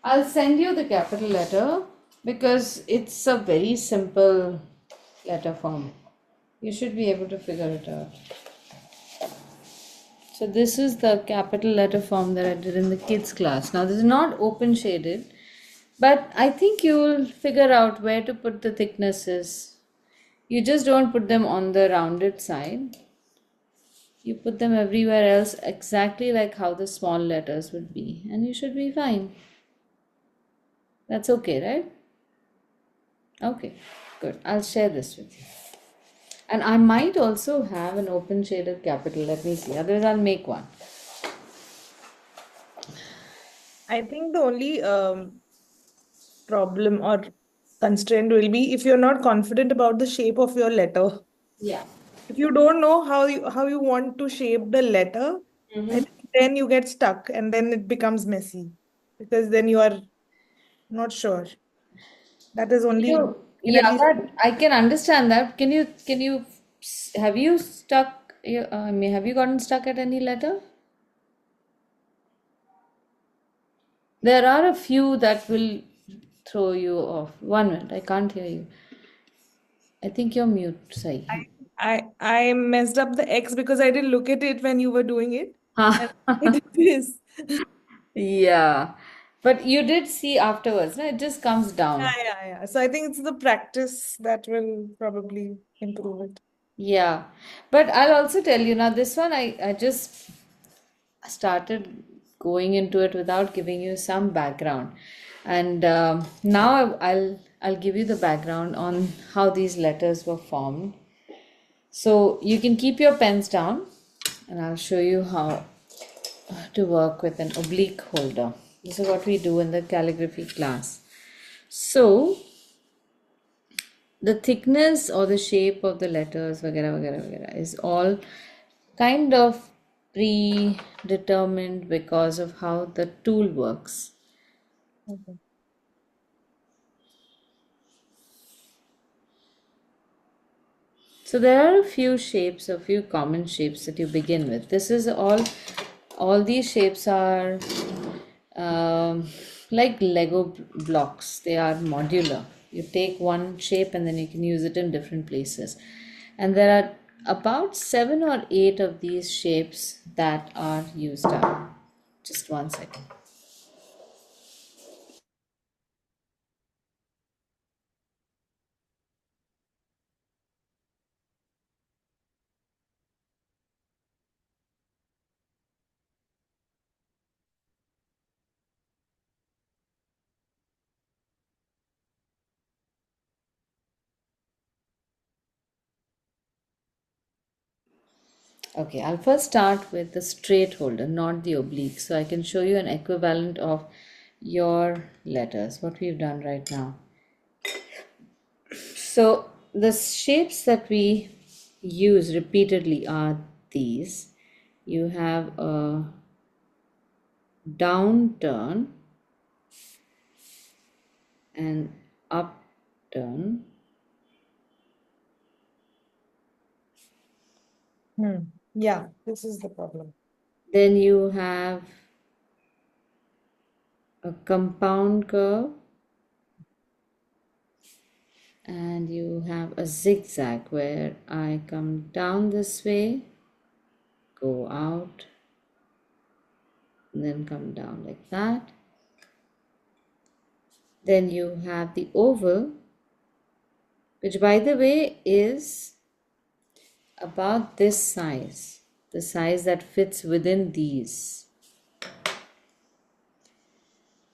I'll send you the capital letter because it's a very simple letter form. You should be able to figure it out. So this is the capital letter form that I did in the kids class. Now this is not open shaded, but I think you'll figure out where to put the thicknesses. You just don't put them on the rounded side. You put them everywhere else exactly like how the small letters would be, and you should be fine. That's okay, right? Okay, good. I'll share this with you. And I might also have an open shaded capital. Let me see. Otherwise, I'll make one. I think the only problem or constraint will be if you're not confident about the shape of your letter. Yeah. If you don't know how you want to shape the letter, I Mm-hmm. think then you get stuck and then it becomes messy because then you are not sure. That is only in at Yeah, least. that I can understand that. Can you have you stuck? I mean, have you gotten stuck at any letter? There are a few that will throw you off. One minute, I can't hear you. I think you're mute, Sai. I messed up the X because I didn't look at it when you were doing it. And I Huh. did this. Yeah, but you did see afterwards, no? It just comes Yeah, down. yeah, yeah. So I think it's the practice that will probably improve it. Yeah, but I'll also tell you now, this one I just started going into it without giving you some background, and now I'll give you the background on how these letters were formed. So you can keep your pens down, and I'll show you how to work with an oblique holder. This is what we do in the calligraphy class. So the thickness or the shape of the letters, vagara, vagara, vagara, is all kind of predetermined because of how the tool works. Okay. So there are a few shapes, a few common shapes that you begin with. This is all these shapes are like Lego blocks. They are modular. You take one shape and then you can use it in different places. And there are about 7 or 8 of these shapes that are used up. Just one second. Okay, I'll first start with the straight holder, not the oblique. So I can show you an equivalent of your letters, what we've done right now. So the shapes that we use repeatedly are these. You have a down turn, an upturn, Yeah, this is the problem. then you have a compound curve, and you have a zigzag where I come down this way, go out, and then come down like that. Then you have the oval, which by the way is about this size, the size that fits within these.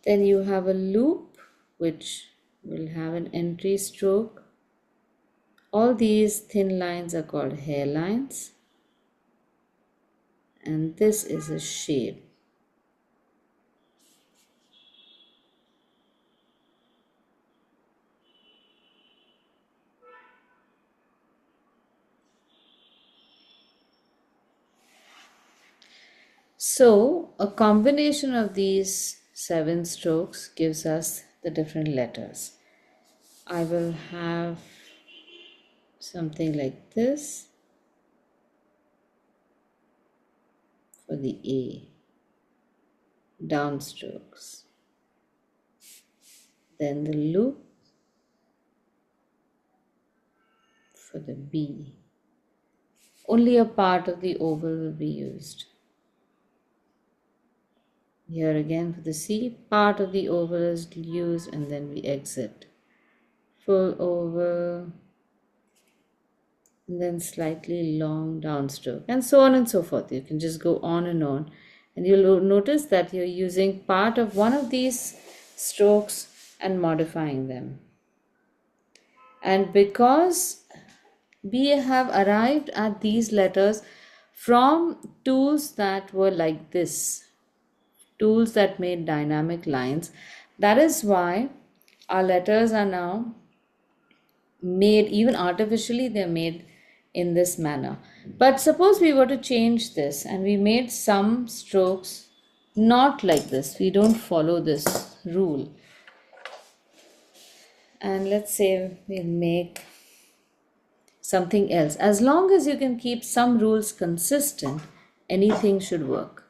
Then you have a loop which will have an entry stroke. All these thin lines are called hairlines, and this is a shape. So a combination of these 7 strokes gives us the different letters. I will have something like this for the A, downstrokes. Then the loop for the B. Only a part of the oval will be used. Here again for the C, part of the oval is used and then we exit. Full oval, and then slightly long downstroke, and so on and so forth. You can just go on, and you'll notice that you're using part of one of these strokes and modifying them. And because we have arrived at these letters from tools that were like this, tools that made dynamic lines, that is why our letters are now made, even artificially they're made in this manner. But suppose we were to change this and we made some strokes not like this, we don't follow this rule, and let's say we make something else. As long as you can keep some rules consistent, anything should work.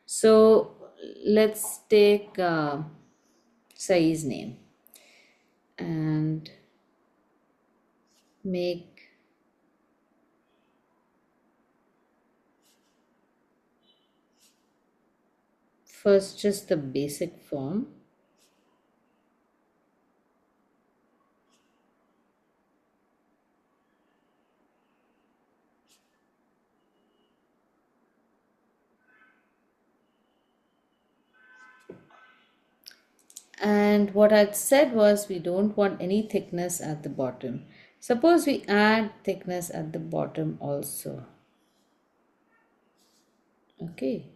So let's take Sai's name and make first just the basic form. And what I'd said was we don't want any thickness at the bottom. Suppose we add thickness at the bottom also. Okay.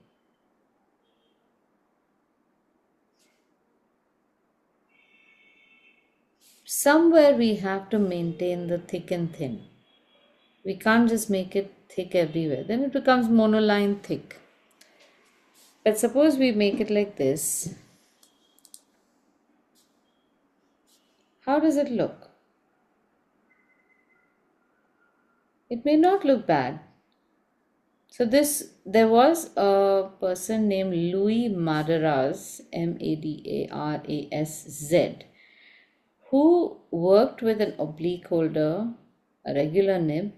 Somewhere we have to maintain the thick and thin. We can't just make it thick everywhere. Then it becomes monoline thick. But suppose we make it like this. How does it look? It may not look bad. So there was a person named Louis Madaraz, Madaraz, who worked with an oblique holder, a regular nib,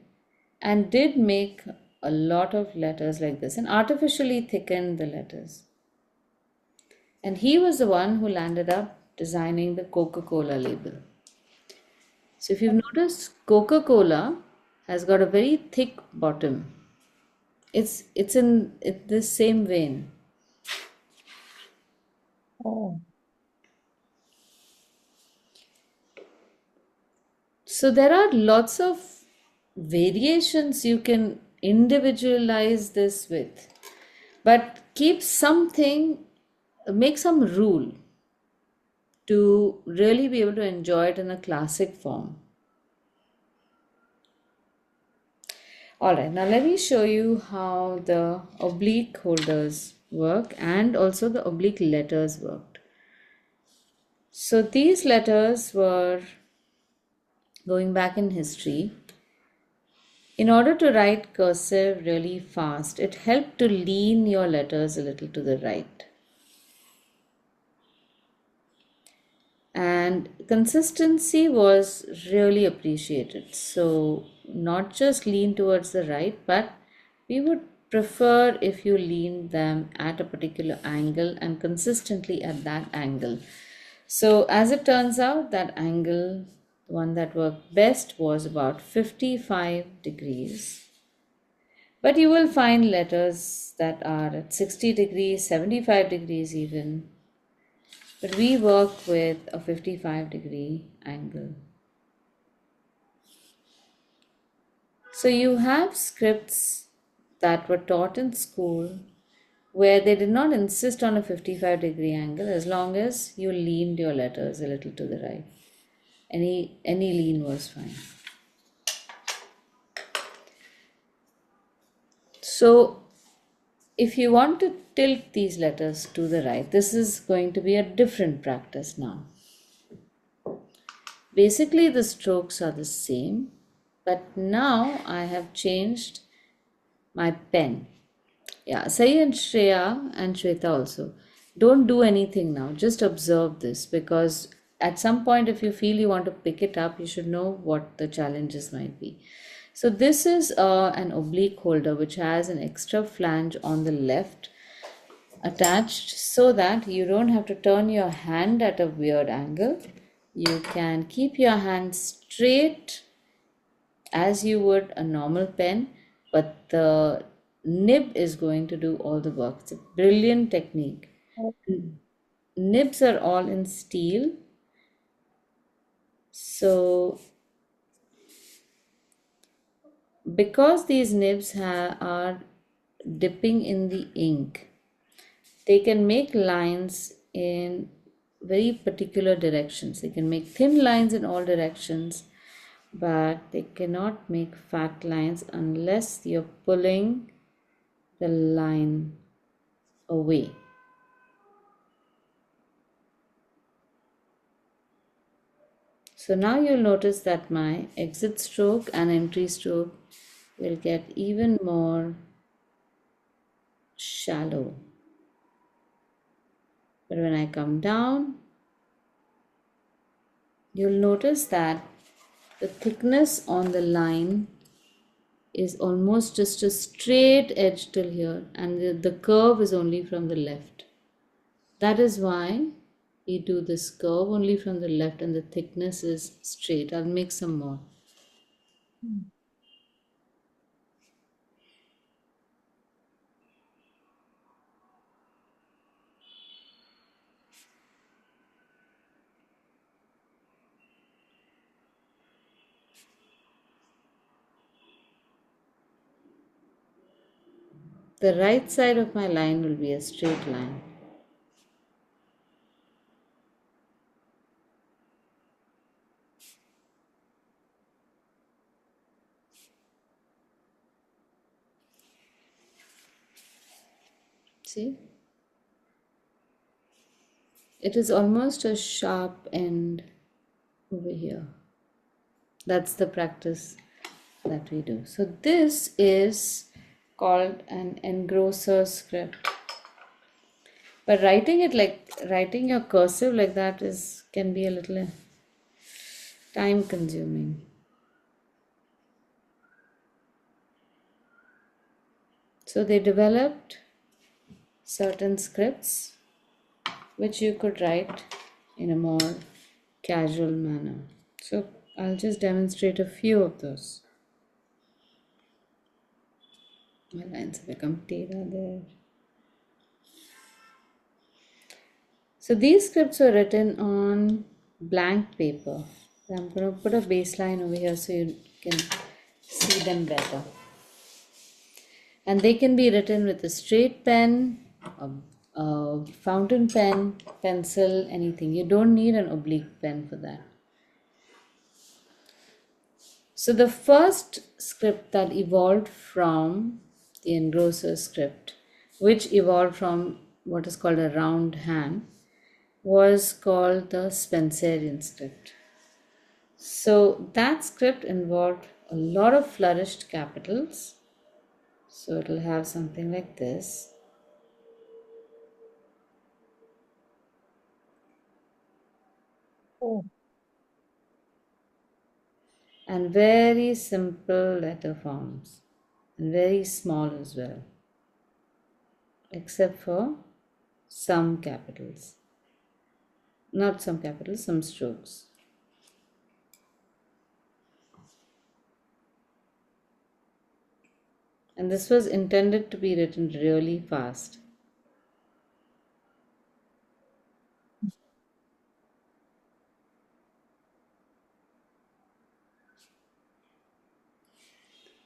and did make a lot of letters like this and artificially thickened the letters. And he was the one who landed up designing the Coca-Cola label. So if you've noticed, Coca-Cola has got a very thick bottom. It's in this same vein. Oh, So there are lots of variations you can individualize this with, but keep something, make some rule. to really be able to enjoy it in a classic form. Alright, now let me show you how the oblique holders work and also the oblique letters worked. So these letters were going back in history. In order to write cursive really fast, it helped to lean your letters a little to the right. And consistency was really appreciated. So, not just lean towards the right, but we would prefer if you lean them at a particular angle and consistently at that angle. So, as it turns out, that angle, the one that worked best, was about 55 degrees. But you will find letters that are at 60 degrees, 75 degrees even. But we work with a 55-degree angle. So you have scripts that were taught in school where they did not insist on a 55-degree angle as long as you leaned your letters a little to the right. Any lean was fine. So if you want to tilt these letters to the right, this is going to be a different practice now. Basically, the strokes are the same, but now I have changed my pen. Yeah, Sai and Shreya and Shweta also. Don't do anything now, just observe this, because at some point, if you feel you want to pick it up, you should know what the challenges might be. So, this is an oblique holder which has an extra flange on the left attached so that you don't have to turn your hand at a weird angle. You can keep your hand straight as you would a normal pen, but the nib is going to do all the work. It's a brilliant technique. Nibs are all in steel, so because these nibs are dipping in the ink, they can make lines in very particular directions. They can make thin lines in all directions, but they cannot make fat lines unless you're pulling the line away. So now you'll notice that my exit stroke and entry stroke will get even more shallow. But when I come down, you'll notice that the thickness on the line is almost just a straight edge till here, and the curve is only from the left. That is why we do this curve only from the left and the thickness is straight. I'll make some more. The right side of my line will be a straight line. See? It is almost a sharp end over here. That's the practice that we do. So this is called an engrosser script. But writing your cursive like that can be a little time consuming. So they developed certain scripts which you could write in a more casual manner. So I'll just demonstrate a few of those. My lines have become tera there. So these scripts were written on blank paper. I'm going to put a baseline over here so you can see them better. And they can be written with a straight pen, fountain pen, pencil, anything. You don't need an oblique pen for that. So the first script that evolved from the Engrosser script, which evolved from what is called a round hand, was called the Spencerian script. So that script involved a lot of flourished capitals. So it will have something like this. Oh, And very simple letter forms, and very small as well, except for some capitals. Not some capitals, some strokes. And this was intended to be written really fast.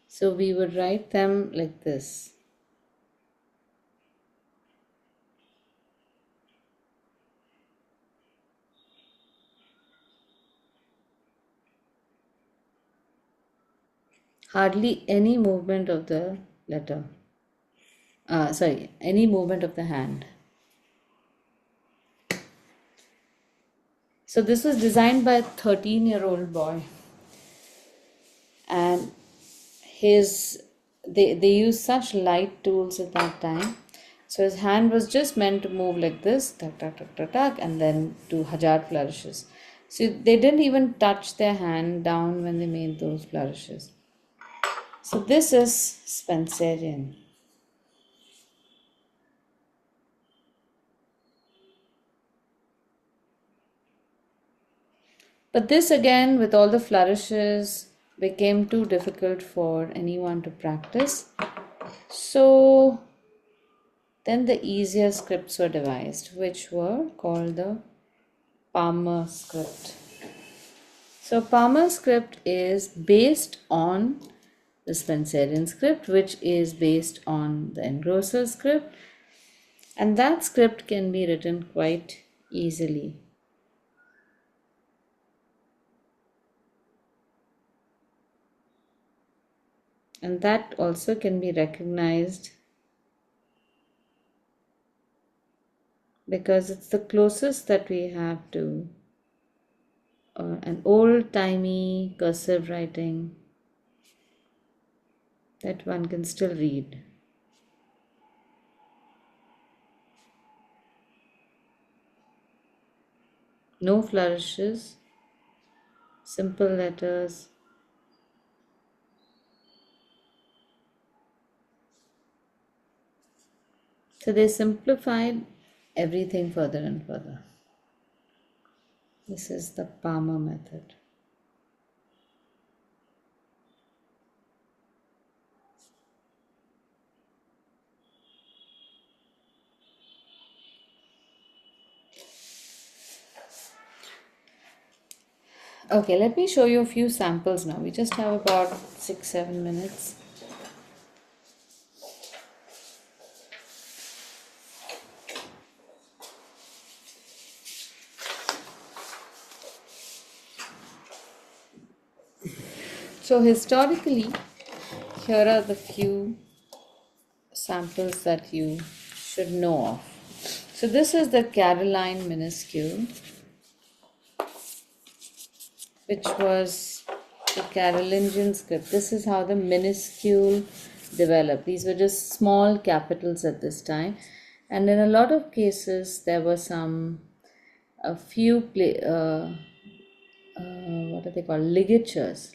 So we would write them like this. Hardly any movement of the letter. Any movement of the hand. So this was designed by a 13-year-old boy. And they used such light tools at that time. So his hand was just meant to move like this, tak, tak, tak, tak, tak, and then do hajar flourishes. So they didn't even touch their hand down when they made those flourishes. So this is Spencerian. But this again, with all the flourishes, became too difficult for anyone to practice. So then the easier scripts were devised, which were called the Palmer script. So Palmer script is based on the Spencerian script, which is based on the Engrosser script, and that script can be written quite easily. And that also can be recognized because it's the closest that we have to an old-timey cursive writing that one can still read. No flourishes, simple letters. So they simplified everything further and further. This is the Palmer method. Okay, let me show you a few samples now. We just have about 6-7 minutes. So historically, here are the few samples that you should know of. So this is the Caroline minuscule, which was the Carolingian script. This is how the minuscule developed. These were just small capitals at this time, and in a lot of cases there were a few what are they called, ligatures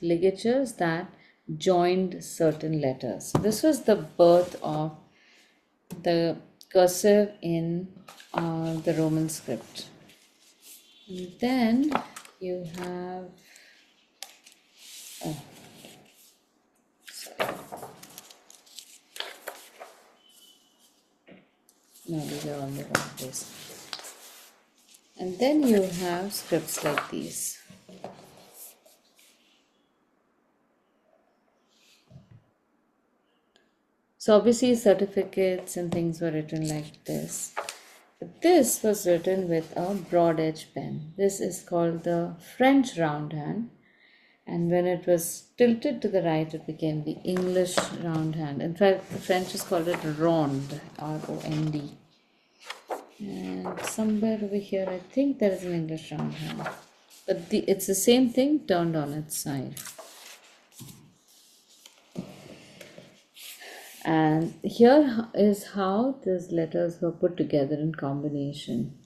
that joined certain letters. This was the birth of the cursive in the Roman script. And then you have no, these are on the wrong place. And then you have scripts like these. So obviously certificates and things were written like this. This was written with a broad edge pen. This is called the French round hand, and when it was tilted to the right, it became the English round hand. In fact, the French is called it ronde, R-O-N-D. And somewhere over here, I think there is an English round hand. But it's the same thing turned on its side. And here is how these letters were put together in combination.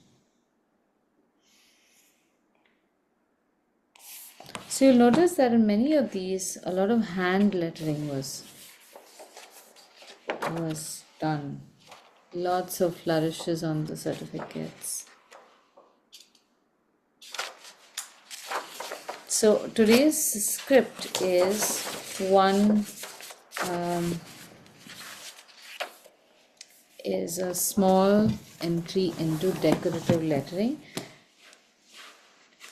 So you'll notice that in many of these, a lot of hand lettering was done. Lots of flourishes on the certificates. So today's script is is a small entry into decorative lettering,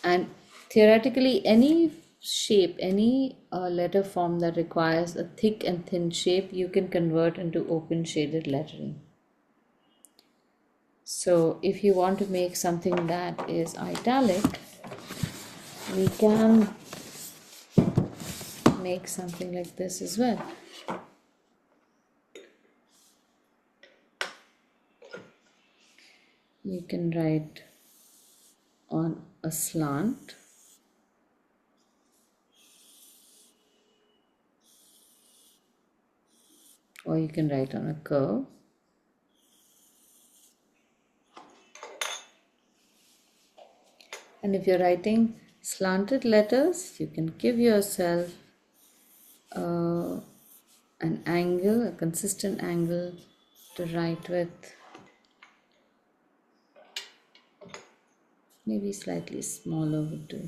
and theoretically any shape, any letter form that requires a thick and thin shape, you can convert into open shaded lettering. So if you want to make something that is italic, we can make something like this as well. You can write on a slant, or you can write on a curve. And if you're writing slanted letters, you can give yourself an angle, a consistent angle to write with, maybe slightly smaller would do.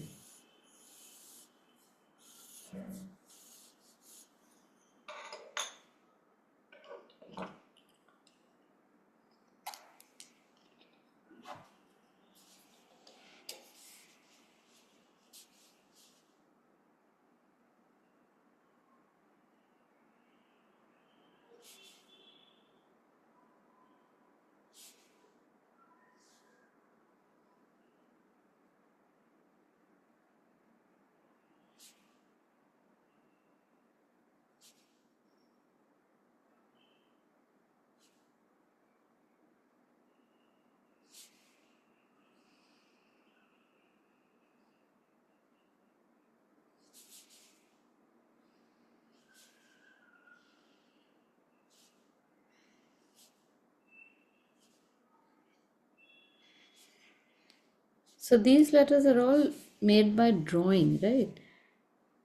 So these letters are all made by drawing, right?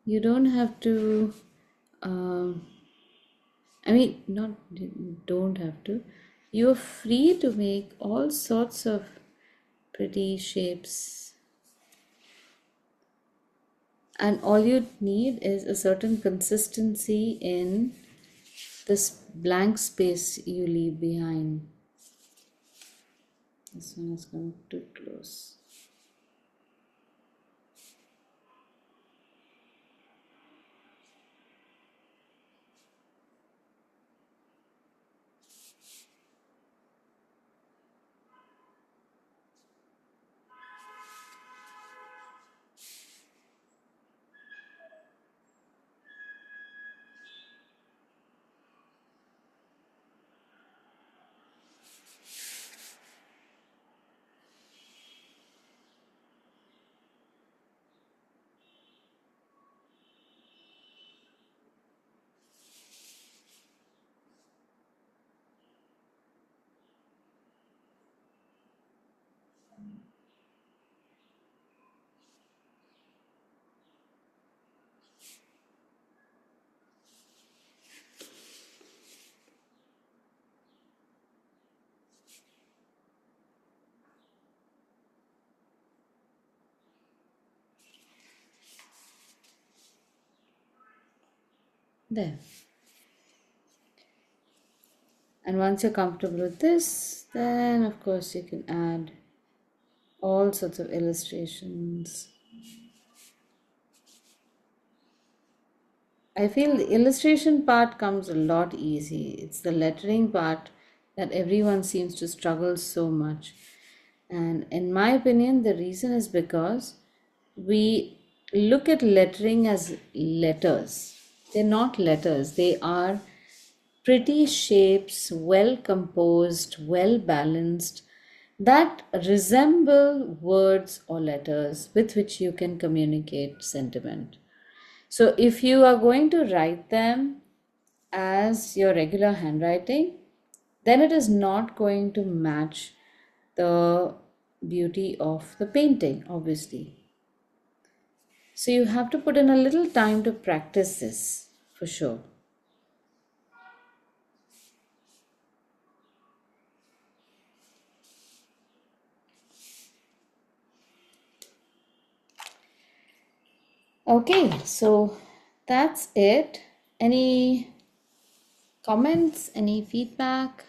You don't have to, not don't have to. You're free to make all sorts of pretty shapes, and all you need is a certain consistency in this blank space you leave behind. This one is coming too close. There. And once you're comfortable with this, then of course you can add all sorts of illustrations. I feel the illustration part comes a lot easy. It's the lettering part that everyone seems to struggle so much. And in my opinion, the reason is because we look at lettering as letters. They're not letters, they are pretty shapes, well composed, well balanced, that resemble words or letters with which you can communicate sentiment. So, if you are going to write them as your regular handwriting, then it is not going to match the beauty of the painting, obviously. So, you have to put in a little time to practice this for sure. Okay, so that's it. Any comments, any feedback?